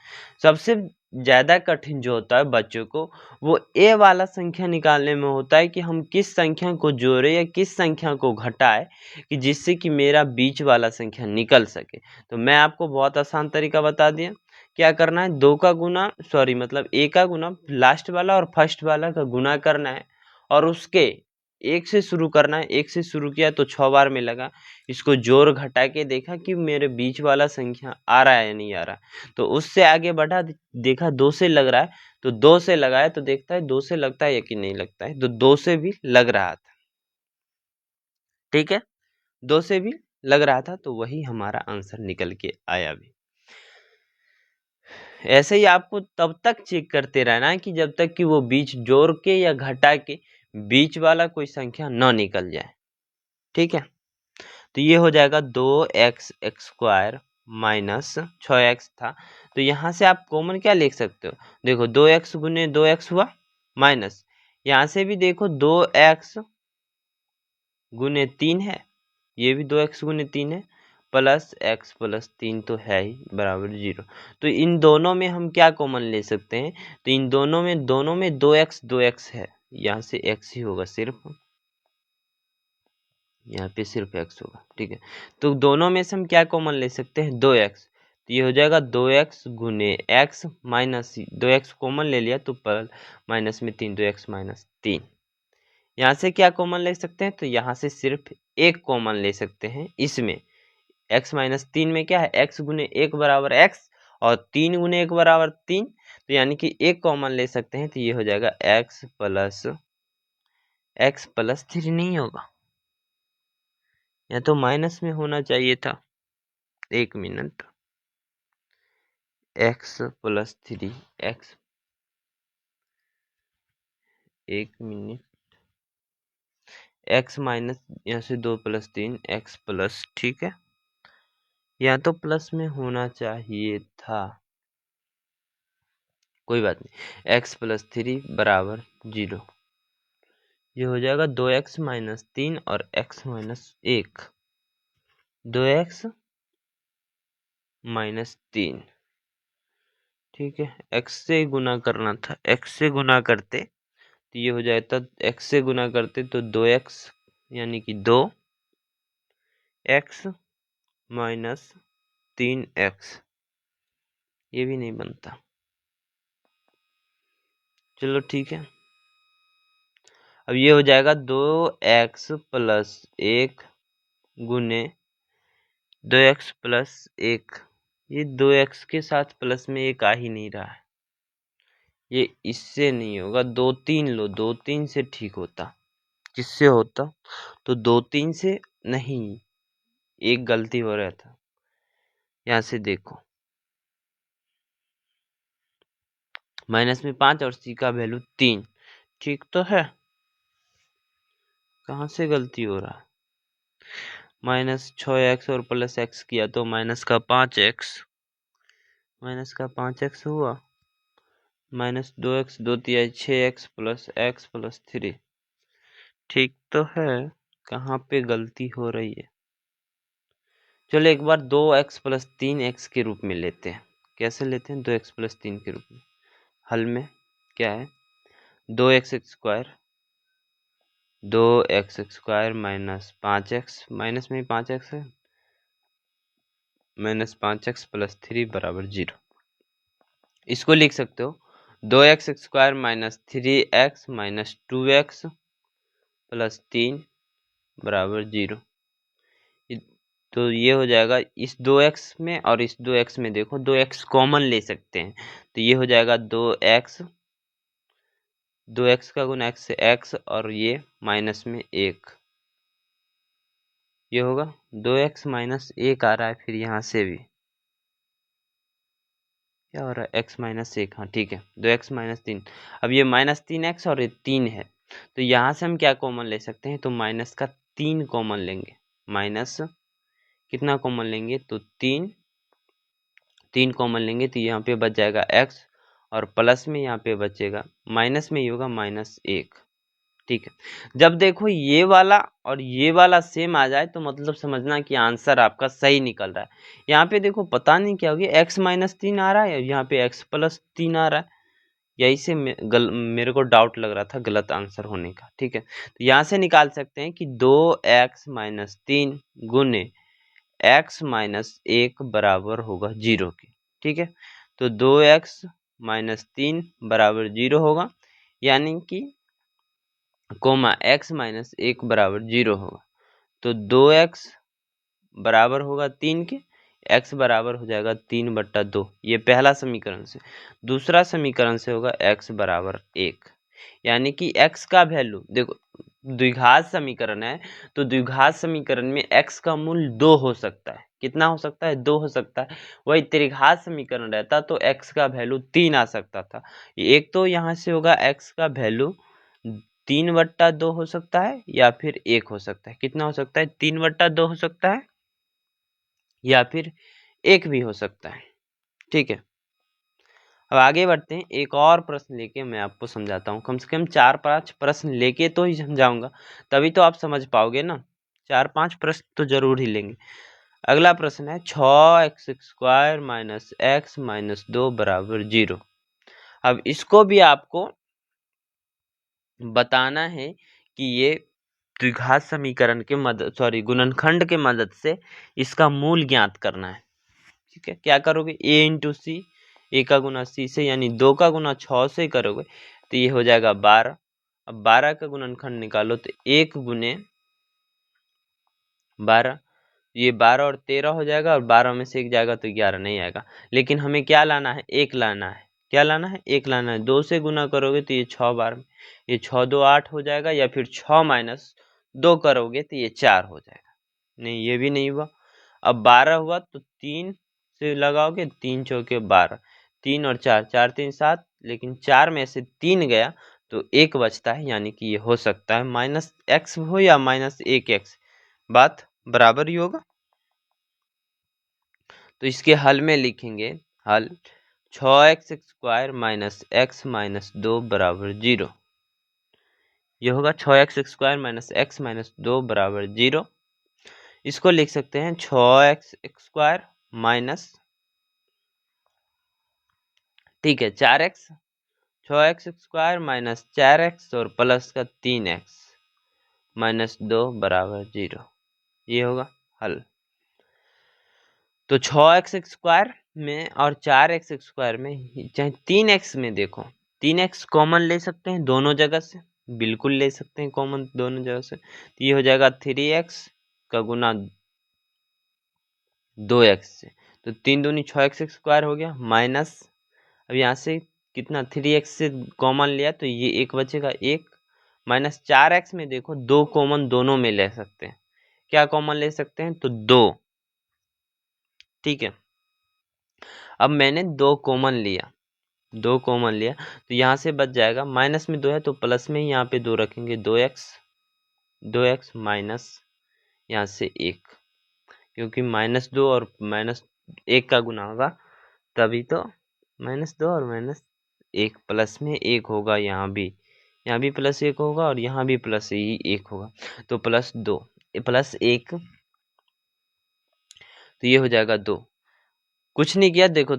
सबसे ज्यादा कठिन जो होता है बच्चों को, वो ए वाला संख्या निकालने में होता है कि हम किस संख्या को जोड़े या किस संख्या को घटाए कि जिससे कि मेरा बीच वाला संख्या निकल सके। तो मैं आपको बहुत आसान तरीका बता दिया। क्या करना है, दो का गुना, सॉरी मतलब ए का गुना लास्ट वाला और फर्स्ट वाला का गुना करना है, और उसके एक से शुरू करना है। एक से शुरू किया तो 6 बार में लगा, इसको जोड़ घटा के देखा कि मेरे बीच वाला संख्या आ रहा है या नहीं आ रहा, तो उससे आगे बढ़ा, देखा 2 से लग रहा है, तो 2 से लगाया तो देखता है 2 से लगता है या कि नहीं लगता है, तो 2 से भी लग रहा था। ठीक है, 2 से भी लग रहा था, तो वही हमारा आंसर निकल के आया भी। ऐसे ही आपको तब तक चेक करते रहना है कि जब तक कि वो बीच जोड़ के या घटा के बीच वाला कोई संख्या न निकल जाए। ठीक है, तो ये हो जाएगा 2x² माइनस 6x था, तो यहाँ से आप कॉमन क्या लिख सकते हो, देखो 2x गुने 2x हुआ, माइनस यहाँ से भी देखो 2x गुने 3 है, ये भी 2x गुने 3 है, प्लस x प्लस 3 तो है ही बराबर 0। तो इन दोनों में हम क्या कॉमन ले सकते हैं, तो इन दोनों में 2x है, यहाँ से x ही होगा सिर्फ, यहाँ पे सिर्फ x होगा। ठीक है, तो दोनों में से हम क्या कॉमन ले सकते हैं, 2x, तो ये हो जाएगा 2x गुने x माइनस 2x कॉमन ले लिया तो पर माइनस में 3, 2x माइनस 3। यहाँ से क्या कॉमन ले सकते हैं, तो यहाँ से सिर्फ एक कॉमन ले सकते हैं, इसमें x माइनस 3 में क्या है, x गुने 1 बराबर x और 3 गुने 1 बराबर 3, तो यानी कि एक कॉमन ले सकते हैं, तो ये हो जाएगा x प्लस 3 नहीं होगा, या तो माइनस में होना चाहिए था। एक मिनट, x प्लस 3 x, एक मिनट, x माइनस यहाँ से 2 प्लस 3 x प्लस, ठीक है, या तो प्लस में होना चाहिए था, कोई बात नहीं, x प्लस 3 बराबर 0। ये हो जाएगा 2x माइनस 3 और x माइनस 1, 2x माइनस 3। ठीक है, x से गुना करना था, x से गुना करते तो ये हो जाता, x से गुना करते तो 2x यानी कि 2x माइनस 3x, ये भी नहीं बनता। चलो ठीक है, अब ये हो जाएगा 2x प्लस 1 गुने 2x प्लस 1, ये 2x के साथ प्लस में एक आ ही नहीं रहा है, ये इससे नहीं होगा, 2 3 लो, 2 3 से ठीक होता, किससे होता, तो 2 3 से नहीं, एक गलती हो रहा था, यहाँ से देखो माइनस में 5 और c का वैल्यू 3, ठीक तो है, कहाँ से गलती हो रहा है, माइनस 6x और प्लस x किया तो माइनस का 5x हुआ, माइनस 2x 2 तिया 6x प्लस x प्लस 3, ठीक तो है, कहाँ पे गलती हो रही है। चलो एक बार 2x प्लस 3x के रूप में लेते हैं, कैसे लेते हैं, 2x प्लस 3 के रूप में, हल में क्या है, 2x² 2x² minus 5x, minus में 5x है, माइनस 5x प्लस 3 बराबर 0। इसको लिख सकते हो 2x² minus 3x minus 2x plus 3 बराबर 0। तो ये हो जाएगा, इस 2x में और इस 2x में देखो 2x कॉमन ले सकते हैं, तो ये हो जाएगा 2x का गुना x से x और ये माइनस में 1, ये होगा 2x माइनस 1 आ रहा है, फिर यहाँ से भी क्या हो रहा है, x माइनस 1, हाँ ठीक है, 2x माइनस 3, अब ये माइनस 3x और ये 3 है, तो यहाँ से हम क्या कॉमन ले सकते हैं, तो माइनस का 3 कॉमन लेंगे। माइनस कितना कॉमन लेंगे, तो 3 कॉमन लेंगे, तो यहाँ पे बच जाएगा x, और प्लस में यहाँ पे बचेगा, माइनस में ही होगा -1। ठीक है, जब देखो ये वाला और ये वाला सेम आ जाए तो मतलब समझना कि आंसर आपका सही निकल रहा है। यहाँ पे देखो पता नहीं क्या हो गया, x -3 आ रहा है, यहाँ पे x +3 आ रहा है। यही से मेरे को डाउट लग रहा था गलत आंसर होने का। ठीक है, तो यहाँ से निकाल सकते हैं कि 2x - 3 गुने x - 1 बराबर होगा 0 के। ठीक है, तो 2x - 3 बराबर 0 होगा, यानी कि कोमा x - 1 बराबर 0 होगा। तो 2x बराबर होगा 3 के, x बराबर हो जाएगा 3/2। ये पहला समीकरण से। दूसरा समीकरण से होगा x बराबर 1, यानी कि x का वैल्यू देखो, द्विघात समीकरण है तो द्विघात समीकरण में x का मूल्य 2 हो सकता है। कितना हो सकता है, 2 हो सकता है। वही त्रिघात समीकरण रहता तो x का वैल्यू 3 आ सकता था। एक तो यहाँ से होगा x का वैल्यू 3/2 हो सकता है, या फिर 1 हो सकता है। कितना हो सकता है, 3/2 हो सकता है, या फिर 1 भी हो सकता है। ठीक है, अब आगे बढ़ते हैं। एक और प्रश्न लेके मैं आपको समझाता हूँ। कम से कम 4-5 प्रश्न लेके तो ही समझाऊंगा, तभी तो आप समझ पाओगे ना। 4-5 प्रश्न तो जरूर ही लेंगे। अगला प्रश्न है 6x² - x - 2 बराबर 0। अब इसको भी आपको बताना है कि ये द्विघात समीकरण के मदद गुणनखंड के मदद से इसका मूल ज्ञात करना है। ठीक है, क्या करोगे, a × c, a का गुना c से, यानी 2 का गुना 6 से करोगे तो ये हो जाएगा 12। अब 12 का गुणनखंड निकालो तो 1 गुने 12, ये 12 और 13 हो जाएगा, और 12 में से 1 जाएगा तो 11 नहीं आएगा। लेकिन हमें क्या लाना है, 1 लाना है। क्या लाना है, 1 लाना है। 2 से गुना करोगे तो ये 6 बार में, ये 6 2 8 हो जाएगा, या फिर 6 - 2 करोगे तो ये 4 हो जाएगा। नहीं, ये भी नहीं हुआ। अब 12 हुआ तो 3 से लगाओगे, 3 चौके 12, 3 और 4, 4 3 7, लेकिन 4 में से 3 गया तो 1 बचता है, यानी कि ये हो सकता है -x हो या -1x, बात बराबर ही होगा। तो इसके हल में लिखेंगे, हल 6x² - x - 2 बराबर 0। ये होगा 6x² - x - 2 बराबर 0। इसको लिख सकते हैं 6x² माइनस, ठीक है, 4x, 6x² - 4x और प्लस का 3x - 2 बराबर 0। ये होगा हल। तो 6x² में और 4x² में, चाहे 3x में देखो, 3x कॉमन ले सकते हैं दोनों जगह से, बिल्कुल ले सकते हैं कॉमन दोनों जगह से। तो ये हो जाएगा 3x का गुना 2x से, तो 3 दूनी 6x² हो गया, माइनस, अब यहाँ से कितना 3x से कॉमन लिया तो ये 1 बचेगा, 1 माइनस 4x में देखो 2 कॉमन दोनों में ले सकते हैं। क्या कॉमन ले सकते हैं, तो 2। ठीक है, अब मैंने 2 कॉमन लिया, 2 कॉमन लिया तो यहाँ से बच जाएगा, माइनस में 2 है तो प्लस में ही यहाँ पे 2 रखेंगे, 2x माइनस यहाँ से 1, क्योंकि -2 और -1 का गुना होगा, तभी तो -2 और -1 प्लस में 1 होगा। यहाँ भी +1 होगा और यहाँ भी +1 होगा, तो +2 +1, तो ये हो जाएगा 2। कुछ नहीं किया, देखो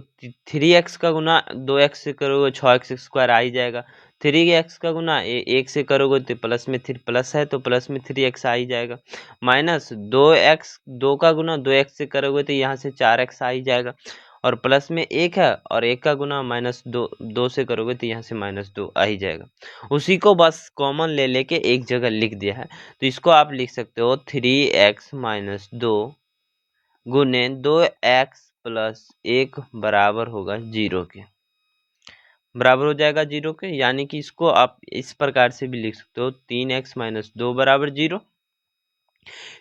3x का गुना 2x से करोगे 6x² आ ही जाएगा। 3x का गुना 1 से करोगे तो प्लस में 3 प्लस है तो प्लस में 3x आ ही जाएगा, माइनस 2x, 2 का गुना 2x से करोगे तो यहाँ से 4x आ ही जाएगा, और प्लस में 1 है और 1 का गुना -2 से करोगे तो यहाँ से -2 आ ही जाएगा। उसी को बस कॉमन ले लेके एक जगह लिख दिया है, तो इसको आप लिख सकते हो 3x - 2 गुने 2x + 1 बराबर होगा 0 के, बराबर हो जाएगा 0 के, यानी कि इसको आप इस प्रकार से भी लिख सकते हो 3x - 2 बराबर 0।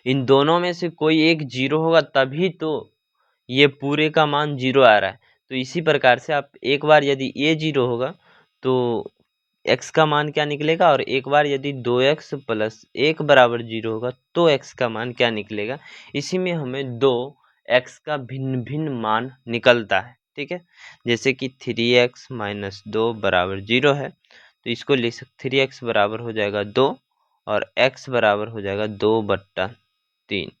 इन दोनों में से कोई एक 0 होगा तभी तो ये पूरे का मान 0 आ रहा है। तो इसी प्रकार से आप एक बार यदि ये 0 होगा तो x का मान क्या निकलेगा, और एक बार यदि 2x प्लस 1 बराबर 0 होगा तो x का मान क्या निकलेगा। इसी में हमें दो x का भिन्न भिन्न मान निकलता है। ठीक है, जैसे कि 3x माइनस 2 बराबर 0 है, तो इसको लिख सकते 3x बराबर हो जाएगा 2 और x बराबर हो जाएगा 2/3।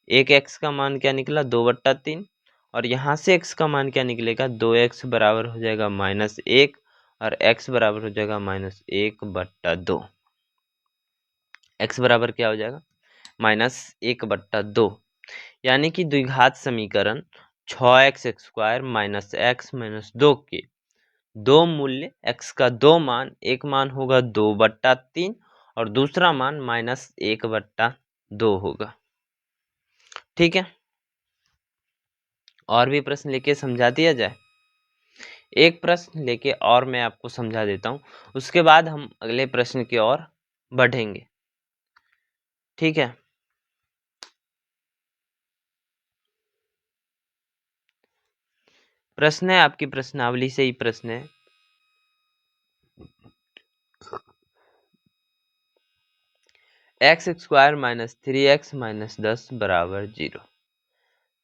एक x का मान क्या निकला 2/3, और यहाँ से x का मान क्या निकलेगा 2x बराबर हो जाएगा -1 और x बराबर हो जाएगा -1/2। x बराबर क्या हो जाएगा -1/2, यानी कि द्विघात समीकरण 6x² माइनस x माइनस 2 के दो मूल्य x का दो मान, एक मान होगा 2/3 और दूसरा मान -1/2 होगा। ठीक है, और भी प्रश्न लेके समझा दिया जाए। एक प्रश्न लेके और मैं आपको समझा देता हूं, उसके बाद हम अगले प्रश्न की ओर बढ़ेंगे। ठीक है, प्रश्न है आपकी प्रश्नावली से ही प्रश्न है, x² माइनस 3x माइनस 10 बराबर 0।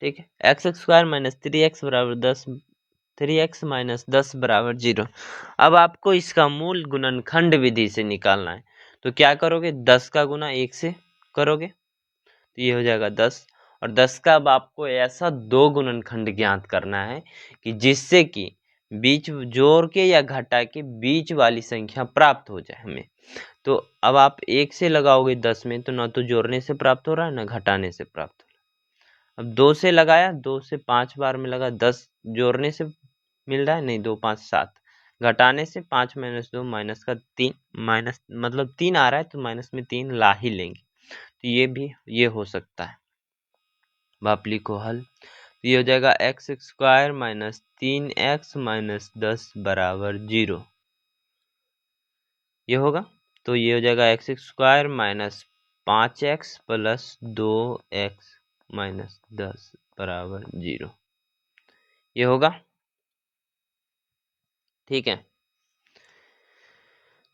ठीक है, x² माइनस 3x बराबर 10, 3x माइनस 10 बराबर 0। अब आपको इसका मूल गुणनखंड विधि से निकालना है, तो क्या करोगे 10 का गुना 1 से करोगे तो ये हो जाएगा 10, और 10 का अब आपको ऐसा दो गुणनखंड ज्ञात करना है कि जिससे कि बीच जोड़ के या घटा के बीच वाली संख्या प्राप्त हो जाए हमें। तो अब आप 1 से लगाओगे 10 में, तो ना तो जोड़ने से प्राप्त हो रहा है ना घटाने से प्राप्त हो रहा है। अब 2 से लगाया, 2 से 5 बार में लगा, 10 जोड़ने से मिल रहा है नहीं, 2 5 7, घटाने से 5 माइनस 2 माइनस का 3, माइनस मतलब 3 आ रहा है तो माइनस में 3 ला ही लेंगे, तो ये भी ये हो सकता है। आप लिखो हल, तो ये हो जाएगा x² माइनस 3x माइनस 10 बराबर 0। ये होगा, तो ये हो जाएगा x² minus 5x plus 2x minus 10 बराबर 0। ये होगा। ठीक है,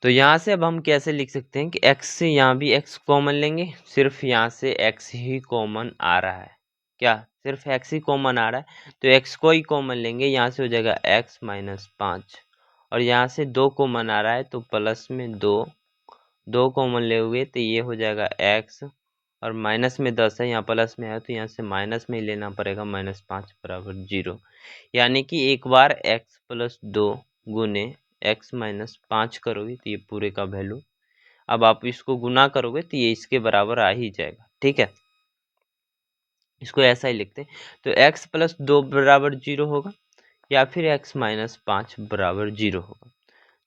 तो यहाँ से अब हम कैसे लिख सकते हैं कि x से यहाँ भी x कॉमन लेंगे, सिर्फ यहाँ से x ही कॉमन आ रहा है, क्या सिर्फ x ही कॉमन आ रहा है, तो x को ही कॉमन लेंगे, यहाँ से हो जाएगा x माइनस 5, और यहाँ से 2 कॉमन आ रहा है तो प्लस में 2 कॉमन लेंगे तो ये हो जाएगा x, और माइनस में 10 है, यहाँ प्लस में है तो यहाँ से माइनस में ही लेना पड़ेगा, -5 बराबर 0। यानी कि एक बार x प्लस 2 गुने x माइनस 5 करोगे तो ये पूरे का वैल्यू, अब आप इसको गुना करोगे तो ये इसके बराबर आ ही जाएगा। ठीक है, इसको ऐसा ही लिखते हैं, तो x प्लस 2 बराबर 0 होगा या फिर x माइनस 5 बराबर 0 होगा।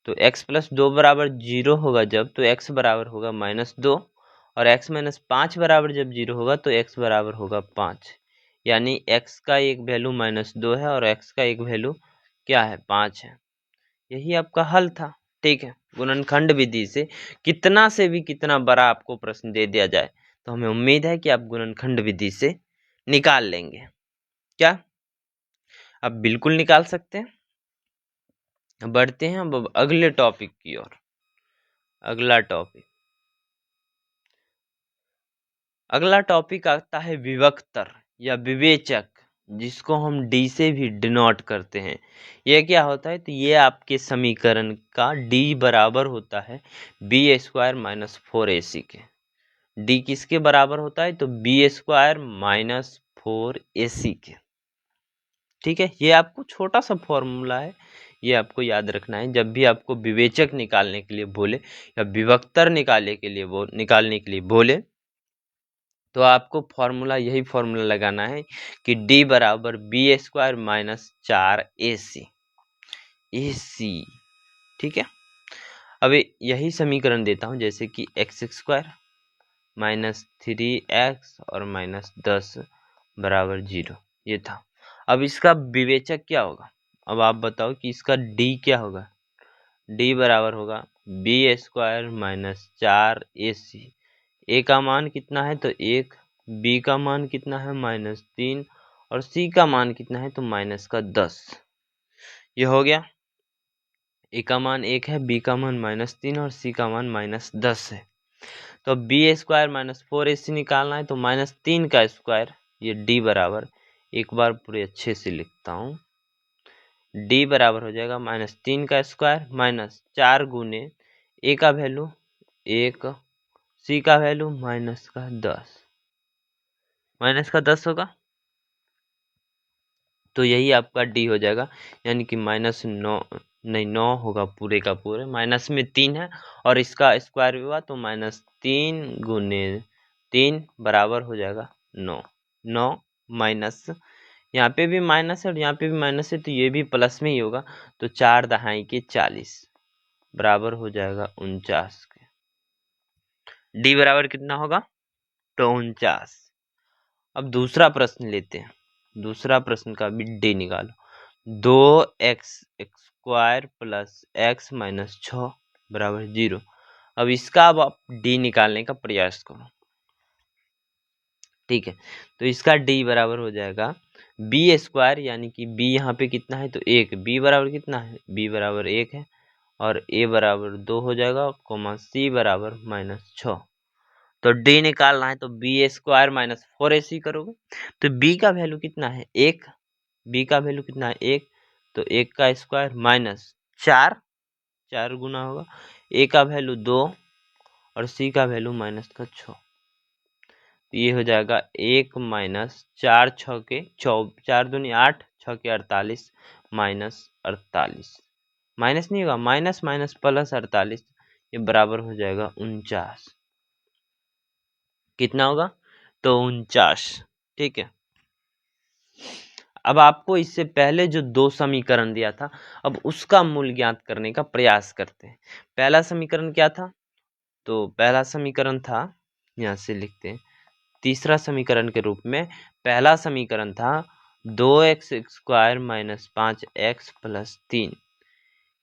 तो x प्लस 2 बराबर 0 होगा जब, तो x बराबर होगा -2, और x माइनस 5 बराबर जब 0 होगा तो x बराबर होगा 5, यानी x का एक वैल्यू -2 है और x का एक वैल्यू क्या है 5 है। यही आपका हल था। ठीक है, गुणनखंड विधि से कितना से भी कितना बड़ा आपको प्रश्न दे दिया जाए तो हमें उम्मीद है कि आप गुणनखंड विधि से निकाल लेंगे। क्या आप बिल्कुल निकाल सकते हैं। बढ़ते हैं अब अगले टॉपिक की ओर। अगला टॉपिक आता है विभक्तर या विवेचक, जिसको हम डी से भी डिनोट करते हैं। यह क्या होता है, तो ये आपके समीकरण का डी बराबर होता है b² माइनस 4ac के। डी किसके बराबर होता है, तो b² माइनस 4ac के। ठीक है, ये आपको छोटा सा फॉर्मूला है, ये आपको याद रखना है। जब भी आपको विवेचक निकालने के लिए बोले या विभक्तर निकालने के लिए बोले तो आपको फॉर्मूला यही फॉर्मूला लगाना है कि d बराबर b² माइनस 4ac। ठीक है, अब यही समीकरण देता हूं, जैसे कि x² माइनस 3x और माइनस 10 बराबर 0, ये था। अब इसका विवेचक क्या होगा, अब आप बताओ कि इसका d क्या होगा। d बराबर होगा b² माइनस 4ac। a का मान कितना है, तो 1, b का मान कितना है -3, और c का मान कितना है तो -10। ये हो गया। ए का मान 1 है, बी का मान -3 और सी का मान -10 है। तो b² - 4ac निकालना है, तो -3 का स्क्वायर, ये d बराबर, एक बार पूरे अच्छे से लिखता हूँ, d बराबर हो जाएगा -3 का स्क्वायर -4 गुने a का वैल्यू 1, c का वैल्यू -10 होगा, तो यही आपका d हो जाएगा, यानी कि -9 होगा पूरे का पूरे, माइनस में 3 है और इसका स्क्वायर भी हुआ तो -3 गुने 3 बराबर हो जाएगा 9। 9 माइनस, यहाँ पे भी माइनस है और यहाँ पे भी माइनस है, तो ये भी प्लस में ही होगा, तो 4 दहाई के 40 बराबर हो जाएगा 49 के। d बराबर कितना होगा, तो 49। अब दूसरा प्रश्न लेते हैं, दूसरा प्रश्न का भी d निकालो। 2x² + x - 6 बराबर 0। अब इसका अब आप d निकालने का प्रयास करो, ठीक है। तो इसका d बराबर हो जाएगा b², यानी कि b यहाँ पे कितना है, तो 1, b बराबर कितना है, b बराबर 1 है और a बराबर 2 हो जाएगा, c बराबर -6। तो d निकालना है, तो b² - 4ac करोगे, तो b का वैल्यू कितना है 1, b का वैल्यू कितना है 1, तो 1 का स्क्वायर -4, 4 गुना होगा, a का वैल्यू 2 और c का वैल्यू -6। तो ये हो जाएगा 1 - 4 6 के 4 दूनी 8, 6 के 48 -48, माइनस नहीं होगा, माइनस माइनस प्लस 48, ये बराबर हो जाएगा 49। कितना होगा, तो 49, ठीक है। अब आपको इससे पहले जो 2 समीकरण दिया था, अब उसका मूल ज्ञात करने का प्रयास करते हैं। पहला समीकरण क्या था, तो पहला समीकरण था, यहाँ से लिखते हैं, तीसरा समीकरण के रूप में पहला समीकरण था 2x² - 5x + 3।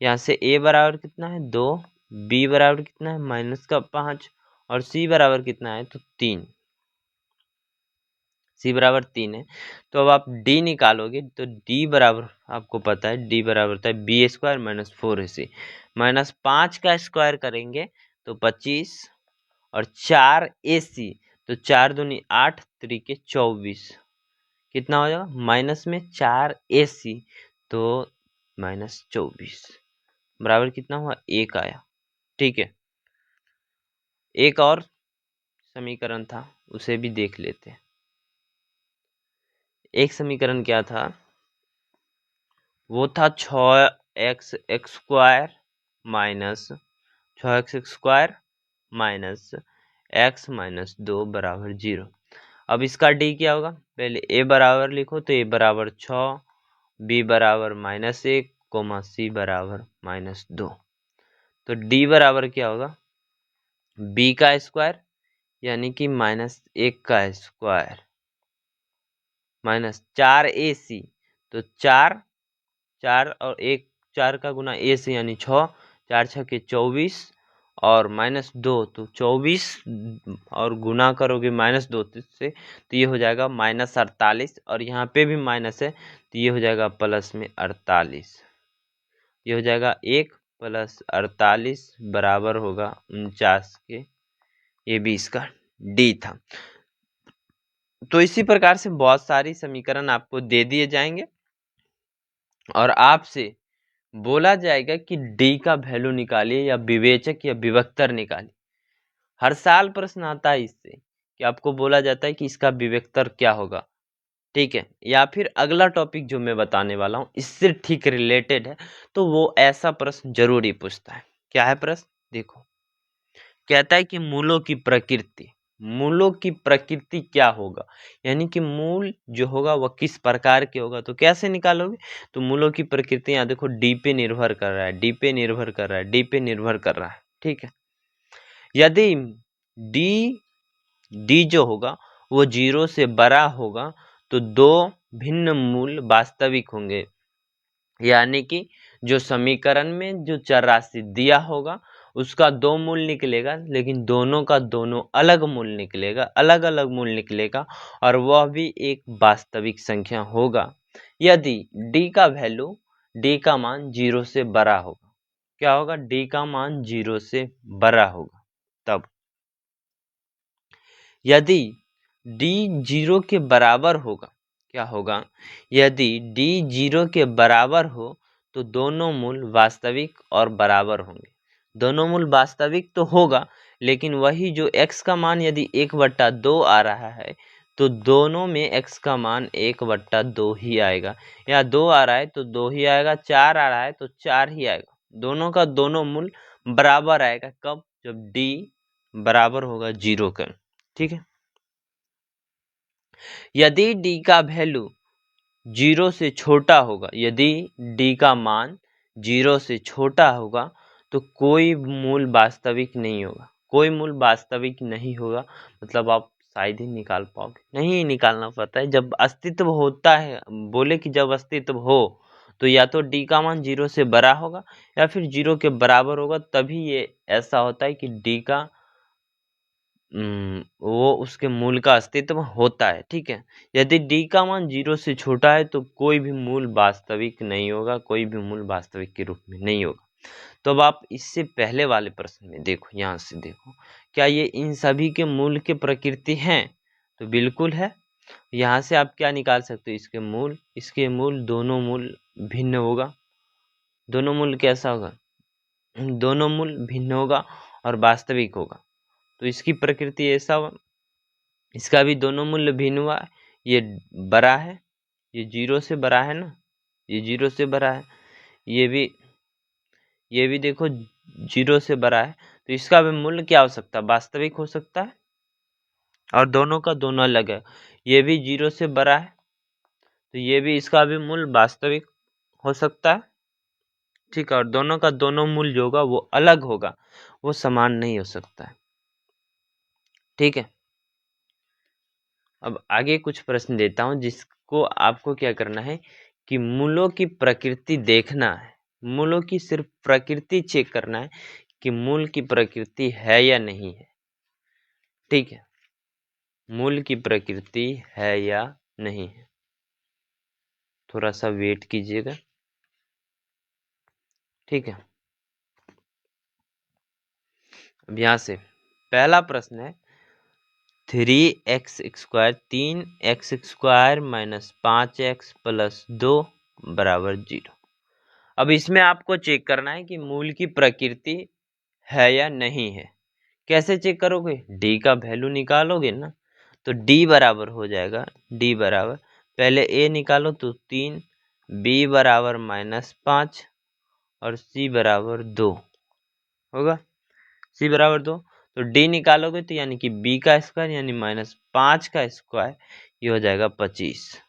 यहाँ से a बराबर कितना है 2, b बराबर कितना है -5 और c बराबर कितना है, तो 3, c बराबर 3 है। तो अब आप d निकालोगे, तो d बराबर आपको पता है, d बराबर होता है b² - 4ac, -5 का स्क्वायर करेंगे तो 25 और 4ac, तो 4 दूनी 8, 3 के 24, कितना हो जाएगा, माइनस में 4ac, तो -24 बराबर कितना हुआ, 1 आया, ठीक है। एक और समीकरण था, उसे भी देख लेते हैं। एक समीकरण क्या था, वो था 6x² - 6x² - x - 2 बराबर 0। अब इसका d क्या होगा, पहले a बराबर लिखो, तो a बराबर 6, b बराबर -1, c बराबर -2। तो d बराबर क्या होगा, b का स्क्वायर, यानी कि -1 का स्क्वायर -4ac, तो 4 और 1, 4 का गुना a से यानी 6, 4 6 के 24 और -2, तो 24 और गुना करोगे -2 से, तो ये हो जाएगा -48 और यहाँ पे भी माइनस है, तो ये हो जाएगा प्लस में 48। ये हो जाएगा 1 + 48 बराबर होगा 49 के। ये भी इसका डी था। तो इसी प्रकार से बहुत सारी समीकरण आपको दे दिए जाएंगे और आपसे बोला जाएगा कि डी का वैल्यू निकालिए या विवेचक या विभक्तर निकालिए। हर साल प्रश्न आता है इससे कि आपको बोला जाता है कि इसका विभक्तर क्या होगा, ठीक है, या फिर अगला टॉपिक जो मैं बताने वाला हूँ इससे ठीक रिलेटेड है, तो वो ऐसा प्रश्न जरूर ही पूछता है। क्या है प्रश्न, देखो, कहता है कि मूलों की प्रकृति, मूलों की प्रकृति क्या होगा, यानी कि मूल जो होगा वह किस प्रकार के होगा, तो कैसे निकालोगे, तो मूलों की प्रकृति यहाँ देखो डी पे निर्भर कर रहा है, डी पे निर्भर कर रहा है, डी पे निर्भर कर रहा है, ठीक है। यदि डी जो होगा वो 0 से बड़ा होगा तो दो भिन्न मूल वास्तविक होंगे, यानी कि जो समीकरण में जो चर राशि दिया होगा उसका 2 मूल निकलेगा, लेकिन दोनों का दोनों अलग मूल निकलेगा, अलग अलग मूल निकलेगा और वह भी एक वास्तविक संख्या होगा यदि डी का वैल्यू, डी का मान 0 से बड़ा होगा। क्या होगा, डी का मान 0 से बड़ा होगा। तब यदि डी 0 के बराबर होगा, क्या होगा, यदि डी 0 के बराबर हो तो दोनों मूल वास्तविक और बराबर होंगे। दोनों मूल वास्तविक तो होगा, लेकिन वही जो x का मान यदि 1/2 आ रहा है तो दोनों में x का मान 1/2 ही आएगा, या 2 आ रहा है तो 2 ही आएगा, 4 आ रहा है तो 4 ही आएगा। दोनों का दोनों मूल बराबर आएगा। कब, जब d बराबर होगा 0 के। ठीक है, यदि d का वैल्यू 0 से छोटा होगा, यदि d का मान 0 से छोटा होगा तो कोई मूल वास्तविक नहीं होगा। कोई मूल वास्तविक नहीं होगा मतलब आप शायद ही निकाल पाओगे, नहीं निकालना पड़ता है। जब अस्तित्व होता है, बोले कि जब अस्तित्व हो तो या तो d का मान 0 से बड़ा होगा या फिर 0 के बराबर होगा, तभी ये ऐसा होता है कि d का वो उसके मूल का अस्तित्व होता है। ठीक है, यदि d का मान 0 से छोटा है तो कोई भी मूल वास्तविक नहीं होगा, कोई भी मूल वास्तविक के रूप में नहीं होगा। तो अब आप इससे पहले वाले प्रश्न में देखो, यहाँ से देखो, क्या ये इन सभी के मूल के प्रकृति हैं, तो बिल्कुल है। यहाँ से आप क्या निकाल सकते हो, इसके मूल दोनों मूल भिन्न होगा। दोनों मूल कैसा होगा, दोनों मूल भिन्न होगा और वास्तविक होगा। तो इसकी प्रकृति ऐसा हुआ, इसका भी दोनों मूल्य भिन्न हुआ। ये बड़ा है, ये 0 से बड़ा है ना, ये 0 से बड़ा है, ये भी देखो 0 से बड़ा है, तो इसका भी मूल्य क्या हो सकता है, वास्तविक हो सकता है। और दोनों का दोनों अलग है, ये भी 0 से बड़ा है तो ये भी, इसका भी मूल्य वास्तविक हो सकता है। ठीक है, और दोनों का दोनों मूल्य जो होगा वो अलग होगा, वो समान नहीं हो सकता है। ठीक है, अब आगे कुछ प्रश्न देता हूं जिसको आपको क्या करना है कि मूलों की प्रकृति देखना है। मूलों की सिर्फ प्रकृति चेक करना है कि मूल की प्रकृति है या नहीं है। ठीक है, मूल की प्रकृति है या नहीं है, थोड़ा सा वेट कीजिएगा। ठीक है, अब यहां से पहला प्रश्न है 3x² 3x² minus 5x plus 2 बराबर 0। अब इसमें आपको चेक करना है कि मूल की प्रकृति है या नहीं है। कैसे चेक करोगे, d का वैल्यू निकालोगे ना, तो d बराबर हो जाएगा, d बराबर पहले a निकालो तो 3, b बराबर -5 और c बराबर 2 होगा। c बराबर 2 तो d निकालोगे तो यानी कि b का स्क्वायर यानी -5 का स्क्वायर, ये हो जाएगा 25।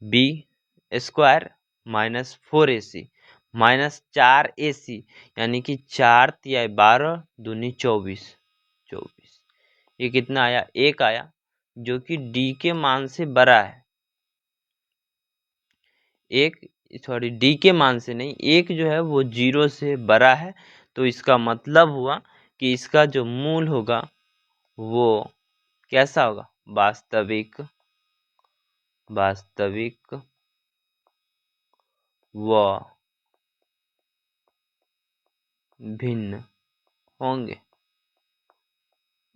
b स्क्वायर -4ac -4ac यानी कि 4 या 12 दूनी 24, ये कितना आया, 1 आया, जो कि d के मान से बड़ा है। d के मान से नहीं, 1 जो है वो 0 से बड़ा है, तो इसका मतलब हुआ कि इसका जो मूल होगा वो कैसा होगा, वास्तविक व भिन्न होंगे,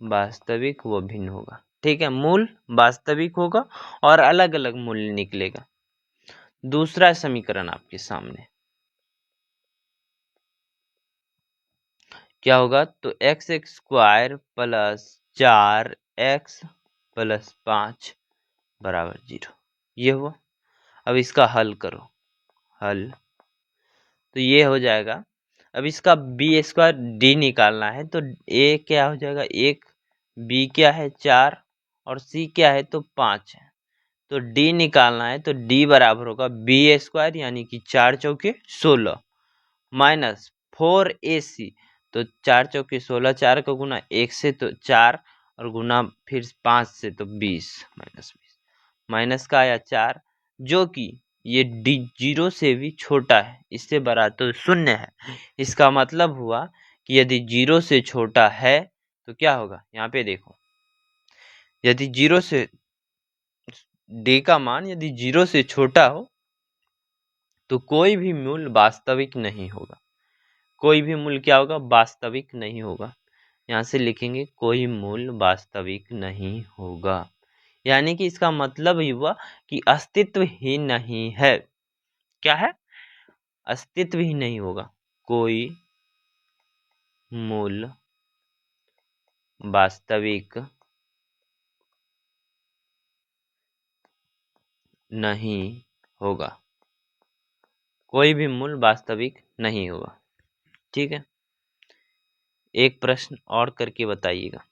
वास्तविक व भिन्न होगा। ठीक है, मूल वास्तविक होगा और अलग अलग मूल्य निकलेगा। दूसरा समीकरण आपके सामने क्या होगा, तो x² प्लस 4x प्लस 5 बराबर 0, ये हुआ। अब इसका हल करो, हल तो ये हो जाएगा। अब इसका b² d निकालना है तो a क्या हो जाएगा 1, b क्या है 4 और c क्या है तो 5 है। तो d निकालना है तो d बराबर होगा b² यानी कि 4 चौके 16 माइनस 4ac, तो 4 चौके 16, 4 का गुना 1 से तो 4 और गुना फिर 5 से तो 20, -20, माइनस का आया 4, जो कि ये d 0 से भी छोटा है, इससे बड़ा तो 0 है। इसका मतलब हुआ कि यदि 0 से छोटा है तो क्या होगा, यहाँ पे देखो, यदि 0 से d का मान यदि 0 से छोटा हो तो कोई भी मूल वास्तविक नहीं होगा। कोई भी मूल क्या होगा? वास्तविक नहीं होगा। यहाँ से लिखेंगे कोई मूल वास्तविक नहीं होगा, यानी कि इसका मतलब ही हुआ कि अस्तित्व ही नहीं है। क्या है? अस्तित्व ही नहीं होगा। कोई मूल वास्तविक नहीं होगा। कोई भी मूल वास्तविक नहीं होगा। ठीक है, एक प्रश्न और करके बताइएगा।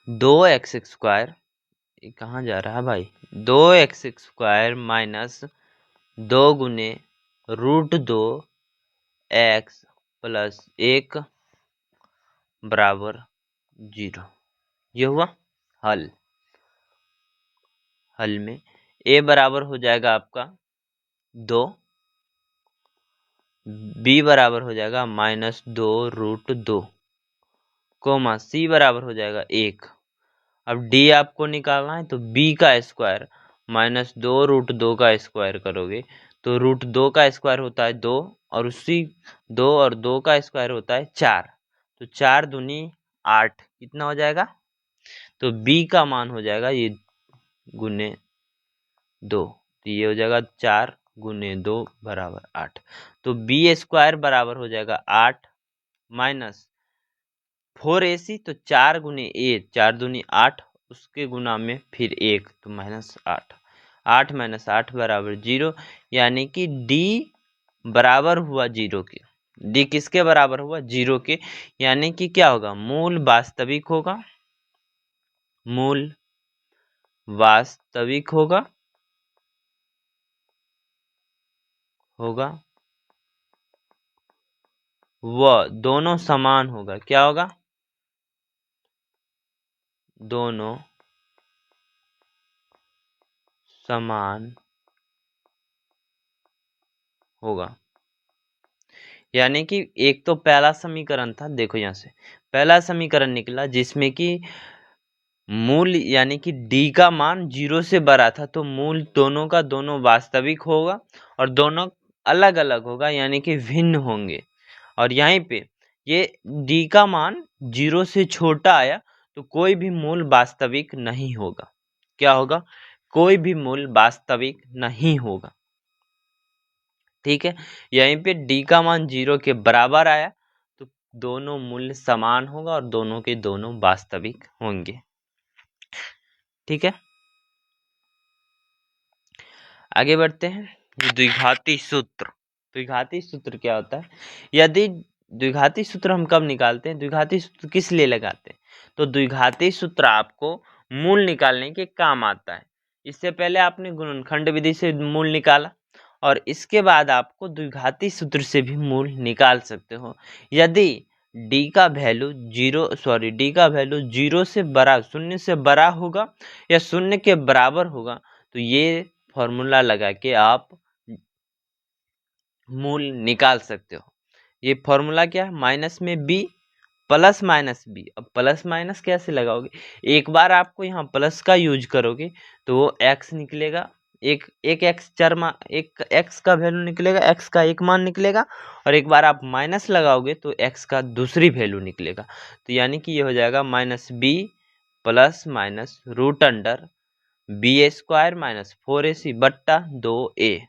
2x² कहाँ जा रहा है भाई? 2x² माइनस 2 गुने √2 x प्लस 1 बराबर 0। ये हुआ हल। हल में a बराबर हो जाएगा आपका 2, b बराबर हो जाएगा -2 √2, कोमा c बराबर हो जाएगा 1। अब d आपको निकालना है तो b का स्क्वायर -2 √2 का स्क्वायर करोगे तो √2 का स्क्वायर होता है 2, और उसी 2 और 2 का स्क्वायर होता है 4। तो 4 दूनी 8, कितना हो जाएगा? तो b का मान हो जाएगा ये गुने 2, तो ये हो जाएगा 4 गुने 2 बराबर 8। तो b² बराबर हो जाएगा 8 माइनस 4ac, तो 4 गुने 4 दूनी 8, उसके गुना में फिर 1 तो -8। 8 - 8 बराबर 0, यानी कि d बराबर हुआ 0 के। d किसके बराबर हुआ? 0 के, यानी कि क्या होगा? मूल वास्तविक होगा। मूल वास्तविक होगा वह दोनों समान होगा। क्या होगा? दोनों समान होगा, यानी कि एक तो पहला समीकरण था, देखो यहाँ से पहला समीकरण निकला जिसमें कि मूल यानी कि d का मान 0 से बड़ा था, तो मूल दोनों का दोनों वास्तविक होगा और दोनों अलग अलग होगा, यानी कि भिन्न होंगे। और यहीं पे ये d का मान 0 से छोटा आया तो कोई भी मूल वास्तविक नहीं होगा। क्या होगा? कोई भी मूल वास्तविक नहीं होगा। ठीक है, यहीं पे d का मान 0 के बराबर आया तो दोनों मूल्य समान होगा और दोनों के दोनों वास्तविक होंगे। ठीक है, आगे बढ़ते हैं। द्विघाती सूत्र। द्विघाती सूत्र क्या होता है? यदि द्विघाती सूत्र हम कब निकालते हैं? द्विघाती सूत्र किस लिए लगाते हैं? तो द्विघाती सूत्र आपको मूल निकालने के काम आता है। इससे पहले आपने गुणनखंड विधि से मूल निकाला और इसके बाद आपको द्विघाती सूत्र से भी मूल निकाल सकते हो। यदि d का वैल्यू 0 से बड़ा, 0 से बड़ा होगा या 0 के बराबर होगा तो ये फॉर्मूला लगा के आप मूल निकाल सकते हो। ये फॉर्मूला क्या है? माइनस में b प्लस माइनस b। अब प्लस माइनस कैसे लगाओगे? एक बार आपको यहाँ प्लस का यूज करोगे तो वो x निकलेगा, एक x एक x का वैल्यू निकलेगा, x का एक मान निकलेगा, और एक बार आप माइनस लगाओगे तो x का दूसरी वैल्यू निकलेगा। तो यानी कि ये हो जाएगा -b plus minus √b² minus 4ac बट्टा 2a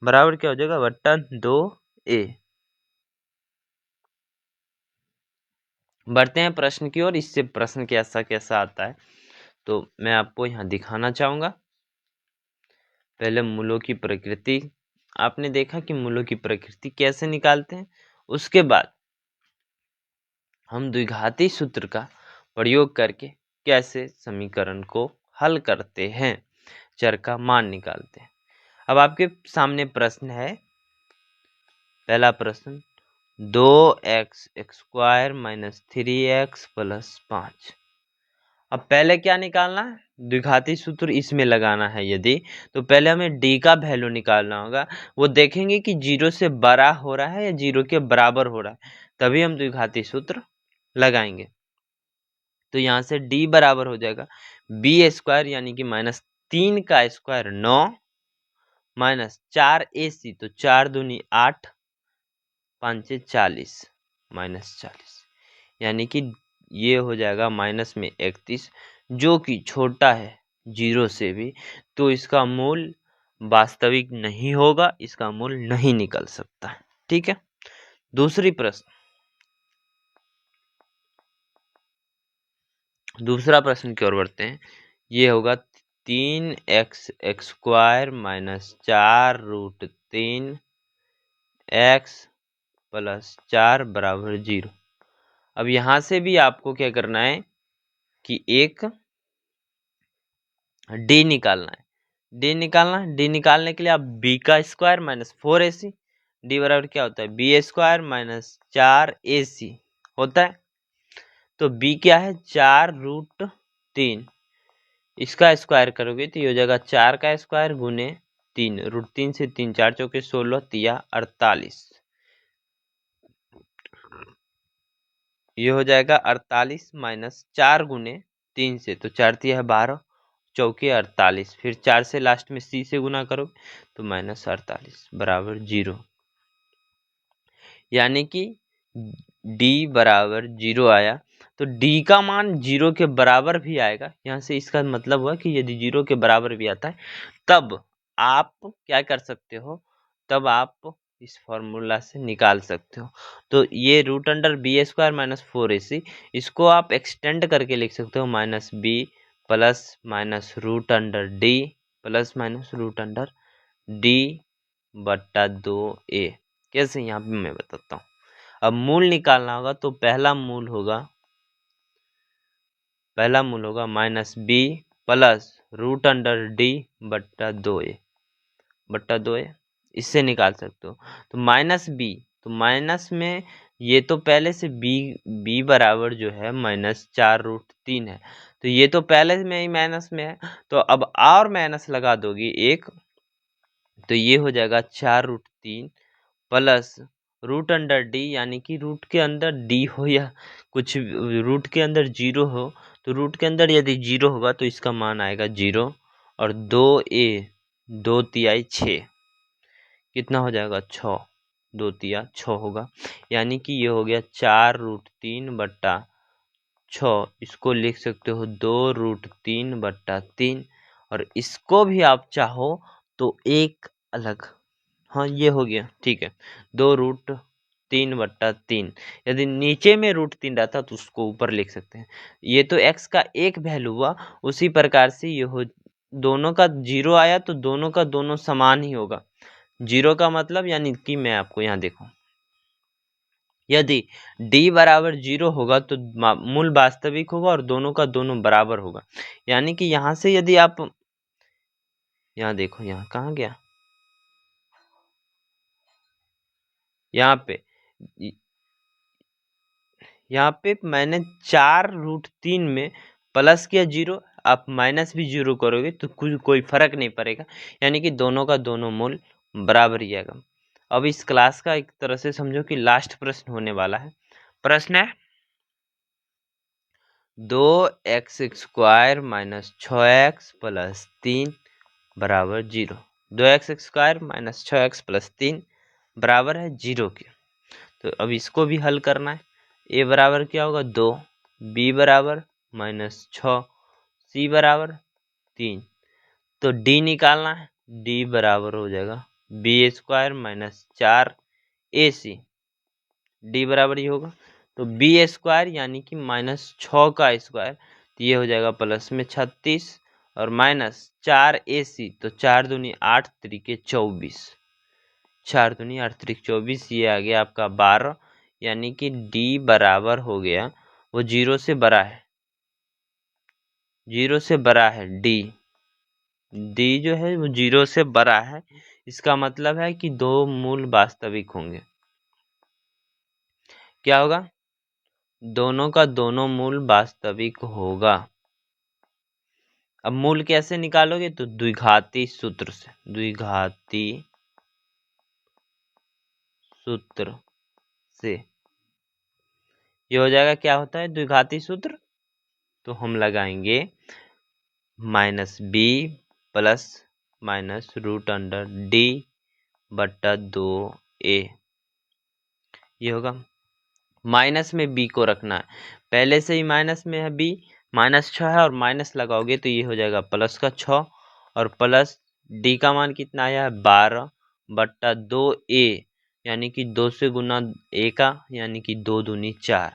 बराबर क्या हो जाएगा? बट्टा 2a। बढ़ते हैं प्रश्न की ओर। इससे प्रश्न कैसा कैसा आता है तो मैं आपको यहाँ दिखाना चाहूंगा। पहले मूलों की प्रकृति आपने देखा कि मूलों की प्रकृति कैसे निकालते हैं, उसके बाद हम द्विघाती सूत्र का प्रयोग करके कैसे समीकरण को हल करते हैं, चर का मान निकालते हैं। अब आपके सामने प्रश्न है, पहला प्रश्न 2x² माइनस 3x प्लस 5। अब पहले क्या निकालना है? द्विघाती सूत्र इसमें लगाना है यदि, तो पहले हमें d का वैल्यू निकालना होगा। वो देखेंगे कि 0 से बड़ा हो रहा है या 0 के बराबर हो रहा है, तभी हम द्विघाती सूत्र लगाएंगे। तो यहाँ से d बराबर हो जाएगा बी स्क्वायर यानी कि -3 का स्क्वायर 9 -4 AC तो 4 दूनी 8 5 40 -40 यानी कि ये हो जाएगा माइनस में 31 जो कि छोटा है 0 से भी, तो इसका मूल वास्तविक नहीं होगा, इसका मूल नहीं निकल सकता है। ठीक है, दूसरा प्रश्न की ओर बढ़ते हैं। ये होगा 3x² -4√3x + 4 = 0। अब यहाँ से भी आपको क्या करना है कि एक डी निकालना है। डी निकालने के लिए आप बी का स्क्वायर -4AC, डी बराबर क्या होता है b² -4AC होता है। तो बी क्या है 4√3, इसका स्क्वायर करोगे तो ये हो जाएगा 4 का स्क्वायर गुने 3, √3 से 3 4 चौके 16 तिया 48, ये हो जाएगा 48 -4 गुने 3 से, तो 4 तिया है 12 चौके 48, फिर 4 से लास्ट में सी से गुना करोगे तो -48 = 0, यानी कि डी बराबर 0 आया। तो डी का मान 0 के बराबर भी आएगा। यहाँ से इसका मतलब हुआ कि यदि 0 के बराबर भी आता है तब आप क्या कर सकते हो, तब आप इस फॉर्मूला से निकाल सकते हो। तो ये √b² -4AC, इसको आप एक्सटेंड करके लिख सकते हो -b + -√d +√d /2a। कैसे, यहाँ पे मैं बताता हूँ। अब मूल निकालना होगा तो पहला मूल होगा -b +√d /2a इससे निकाल सकते हो। तो -b, तो माइनस में ये तो पहले से b बराबर जो है -4√3 है, तो ये तो पहले में ही माइनस में है, तो अब और माइनस लगा दोगे एक, तो ये हो जाएगा 4√3 प्लस √d, यानी कि रूट के अंदर डी हो या कुछ रूट के अंदर 0 हो, तो रूट के अंदर यदि 0 होगा तो इसका मान आएगा 0, और 2a 2 तिहाई 6 कितना हो जाएगा 6, 2 तिया 6 होगा, यानी कि ये हो गया 4√3/6। इसको लिख सकते हो 2√3/3, और इसको भी आप चाहो तो एक अलग, हाँ ये हो गया ठीक है 2√3/3। यदि नीचे में √3 रहता तो उसको ऊपर लिख सकते हैं। ये तो x का एक वैल्यू हुआ, उसी प्रकार से ये हो, दोनों का 0 आया तो दोनों का दोनों समान ही होगा। 0 का मतलब यानी कि मैं आपको यहाँ देखो, यदि d बराबर 0 होगा तो मूल वास्तविक होगा और दोनों का दोनों बराबर होगा। यानी कि यहाँ से यदि आप यहाँ देखो, यहाँ कहाँ गया, यहाँ पे मैंने 4√3 में प्लस किया 0, आप माइनस भी 0 करोगे तो कोई फर्क नहीं पड़ेगा, यानी कि दोनों का दोनों मूल बराबर ही आएगा। अब इस क्लास का एक तरह से समझो कि लास्ट प्रश्न होने वाला है। प्रश्न है 2x² -6x + 3 = 0। 2x² -6x + 3 बराबर है 0 के। तो अब इसको भी हल करना है। a बराबर क्या होगा 2, b बराबर -6, c बराबर 3, तो d निकालना है। d बराबर हो जाएगा b² -4ac, d बराबर ये होगा, तो b² यानी कि -6 का स्क्वायर, तो ये हो जाएगा प्लस में 36 और -4ac, तो 4 दूनी 8 त्रिके 24, 4 दूनी 8 त्रिक 24, ये आ गया आपका 12, यानी कि d बराबर हो गया, वो 0 से बड़ा है, 0 से बड़ा है d जो है वो 0 से बड़ा है। इसका मतलब है कि दो मूल वास्तविक होंगे। क्या होगा, दोनों का दोनों मूल वास्तविक होगा। अब मूल कैसे निकालोगे, तो द्विघाती सूत्र से, द्विघाती सूत्र से ये हो जाएगा। क्या होता है द्विघाती सूत्र, तो हम लगाएंगे minus B plus minus root under D बट्टा 2a, ये होगा। माइनस में b को रखना है, पहले से ही माइनस में है b, -6 है और माइनस लगाओगे तो ये हो जाएगा प्लस का 6 और प्लस d का मान कितना आया है 12 बट्टा 2a, यानी कि 2 से गुना a का, यानी कि 2 दूनी 4,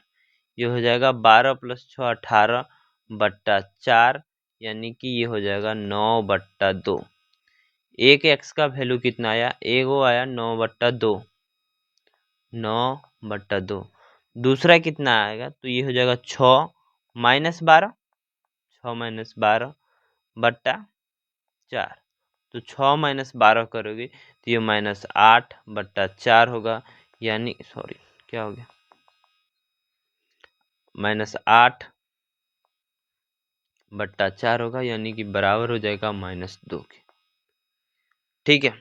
ये हो जाएगा 12 + 6 18 बट्टा 4, यानी कि ये हो जाएगा 9 बट्टा 2। एक एक्स का वैल्यू कितना आया, एगो आया 9 बट्टा 2, 9 बट्टा 2। दूसरा कितना आएगा तो ये हो जाएगा 6 माइनस 12, 6 माइनस 12 बट्टा 4, तो 6 माइनस 12 करोगे तो ये -8 बट्टा 4 होगा, यानी सॉरी क्या हो गया, -8 बट्टा 4 होगा, यानी कि बराबर हो जाएगा -2 के। ठीक है,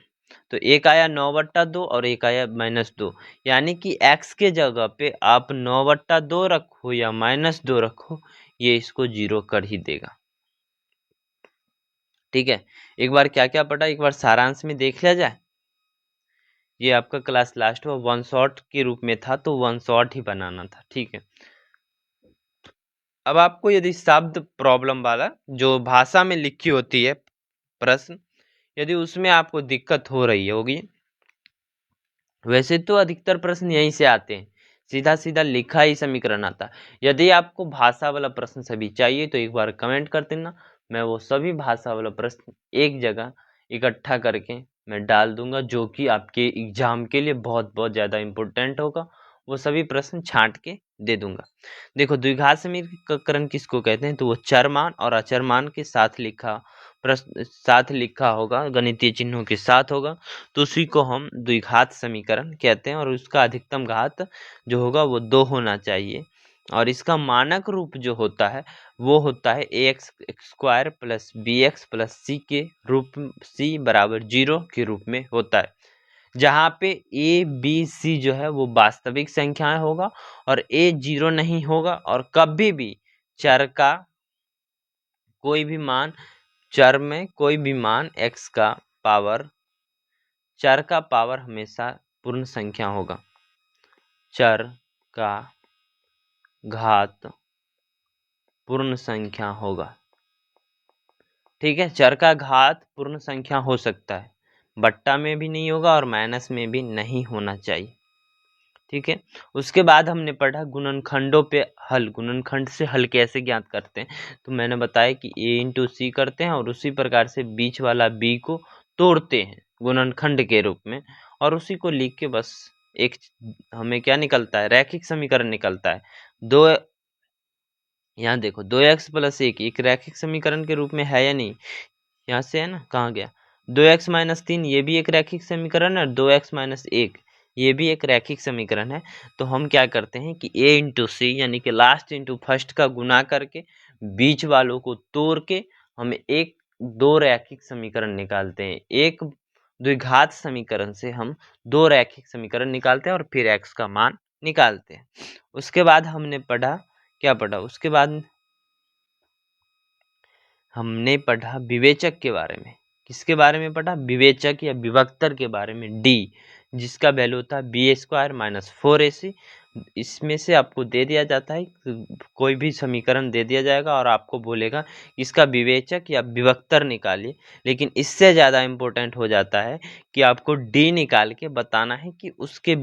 तो एक आया 9 बट्टा 2 और एक आया -2, यानी कि x के जगह पे आप 9 बट्टा 2 रखो या -2 रखो, ये इसको 0 कर ही देगा। ठीक है, एक बार क्या क्या पढ़ा एक बार सारांश में देख लिया जाए। ये आपका क्लास लास्ट में वन शॉट के रूप में था, तो वन शॉट ही बनाना था। ठीक है, अब आपको यदि शब्द प्रॉब्लम वाला जो भाषा में लिखी होती है प्रश्न, यदि उसमें आपको दिक्कत हो रही होगी, वैसे तो अधिकतर प्रश्न यहीं से आते हैं, सीधा सीधा लिखा ही समीकरण आता है। यदि आपको भाषा वाला प्रश्न सभी चाहिए तो एक बार कमेंट कर देना, मैं वो सभी भाषा वाला प्रश्न एक जगह इकट्ठा करके मैं डाल दूंगा, जो कि आपके एग्जाम के लिए बहुत बहुत ज़्यादा इम्पोर्टेंट होगा। वो सभी प्रश्न छांट के दे दूंगा। देखो, द्विघात समीकरण किसको कहते हैं, तो वो चरमान और अचरमान के साथ लिखा होगा, गणितीय चिन्हों के साथ होगा, तो उसी को हम द्विघात समीकरण कहते हैं। और उसका अधिकतम घात जो होगा वो 2 होना चाहिए, और इसका मानक रूप जो होता है वो होता है ax² plus bx plus c के रूप, c बराबर 0 के रूप में होता है, जहाँ पे a b c जो है वो वास्तविक संख्याएं होगा और a 0 नहीं होगा, और कभी भी चर का कोई भी मान, चर में कोई भी मान x का पावर, चर का पावर हमेशा पूर्ण संख्या होगा, चर का घात पूर्ण संख्या होगा। ठीक है, चर का घात पूर्ण संख्या हो सकता है, बट्टा में भी नहीं होगा और माइनस में भी नहीं होना चाहिए। ठीक है, उसके बाद हमने पढ़ा गुणनखंडों पे हल, गुणनखंड से हल कैसे ज्ञात करते हैं, तो मैंने बताया कि a × c करते हैं और उसी प्रकार से बीच वाला b को तोड़ते हैं गुणनखंड के रूप में, और उसी को लिख के बस एक हमें क्या निकलता है, रैखिक समीकरण निकलता है। दो, यहाँ देखो 2x + 1 एक रैखिक समीकरण के रूप में है या नहीं, यहाँ से है ना, कहाँ गया, 2x - 3 ये भी एक रैखिक समीकरण है, और 2x - 1 ये भी एक रैखिक समीकरण है। तो हम क्या करते हैं कि a × c यानी कि लास्ट इंटू फर्स्ट का गुना करके बीच वालों को तोड़ के हम एक दो रैखिक समीकरण निकालते हैं। एक द्विघात समीकरण से हम दो रैखिक समीकरण निकालते हैं और फिर x का मान निकालते हैं। उसके बाद हमने पढ़ा, क्या पढ़ा, उसके बाद हमने पढ़ा विवेचक के बारे में। किसके बारे में पढ़ा, विवेचक या विभक्तर के बारे में, डी, जिसका वैल्यू होता है b² - 4ac। इसमें से आपको दे दिया जाता है, कोई भी समीकरण दे दिया जाएगा और आपको बोलेगा इसका विवेचक या विभक्तर निकालिए, लेकिन इससे ज़्यादा इम्पोर्टेंट हो जाता है कि आपको डी निकाल के बताना है कि उसके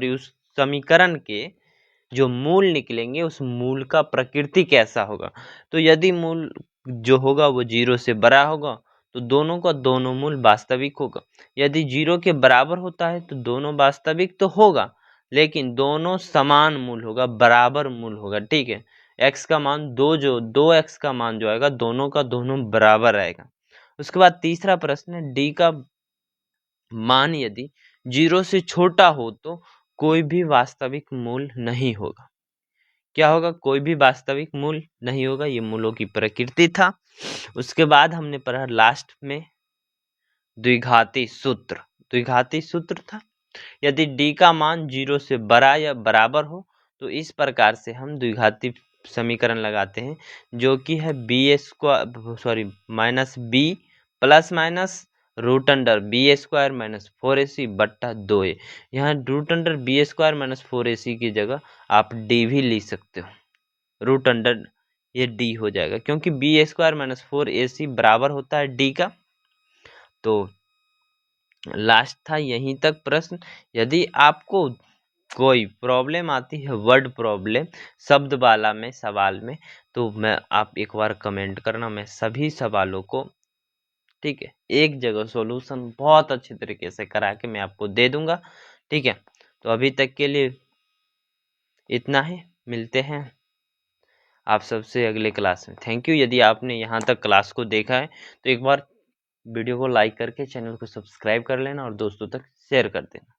उस समीकरण के जो मूल निकलेंगे उस मूल का प्रकृति कैसा होगा। तो यदि मूल जो होगा वो 0 से बड़ा होगा तो दोनों का दोनों मूल वास्तविक होगा। यदि 0 के बराबर होता है तो दोनों वास्तविक तो होगा, लेकिन दोनों समान मूल होगा, बराबर मूल होगा। ठीक है, x का मान 2x का मान जो आएगा दोनों का दोनों बराबर आएगा। उसके बाद तीसरा प्रश्न है, डी का मान यदि 0 से छोटा हो तो कोई भी वास्तविक मूल नहीं होगा। क्या होगा, कोई भी वास्तविक मूल नहीं होगा, ये मूलों की प्रकृति था। उसके बाद हमने पढ़ा लास्ट में द्विघाती सूत्र। द्विघाती सूत्र था, यदि d का मान 0 से बड़ा या बराबर हो तो इस प्रकार से हम द्विघाती समीकरण लगाते हैं जो कि है minus B plus minus root under B square minus 4ac बट्टा 2a। यहाँ root under B square minus 4ac की जगह आप डी भी लिख सकते हो। रूट अंडर ये डी हो जाएगा क्योंकि बी स्क्वायर माइनस 4ac बराबर होता है डी का। तो लास्ट था यहीं तक प्रश्न। यदि आपको कोई प्रॉब्लम आती है वर्ड प्रॉब्लम शब्द वाला में सवाल में, तो मैं आप एक बार कमेंट करना, मैं सभी सवालों को ठीक है एक जगह सॉल्यूशन बहुत अच्छे तरीके से करा के मैं आपको दे दूंगा। ठीक है, तो अभी तक के लिए इतना ही, मिलते हैं आप सबसे अगले क्लास में। Thank you. यदि आपने यहाँ तक क्लास को देखा है तो एक बार वीडियो को लाइक करके चैनल को सब्सक्राइब कर लेना और दोस्तों तक शेयर कर देना।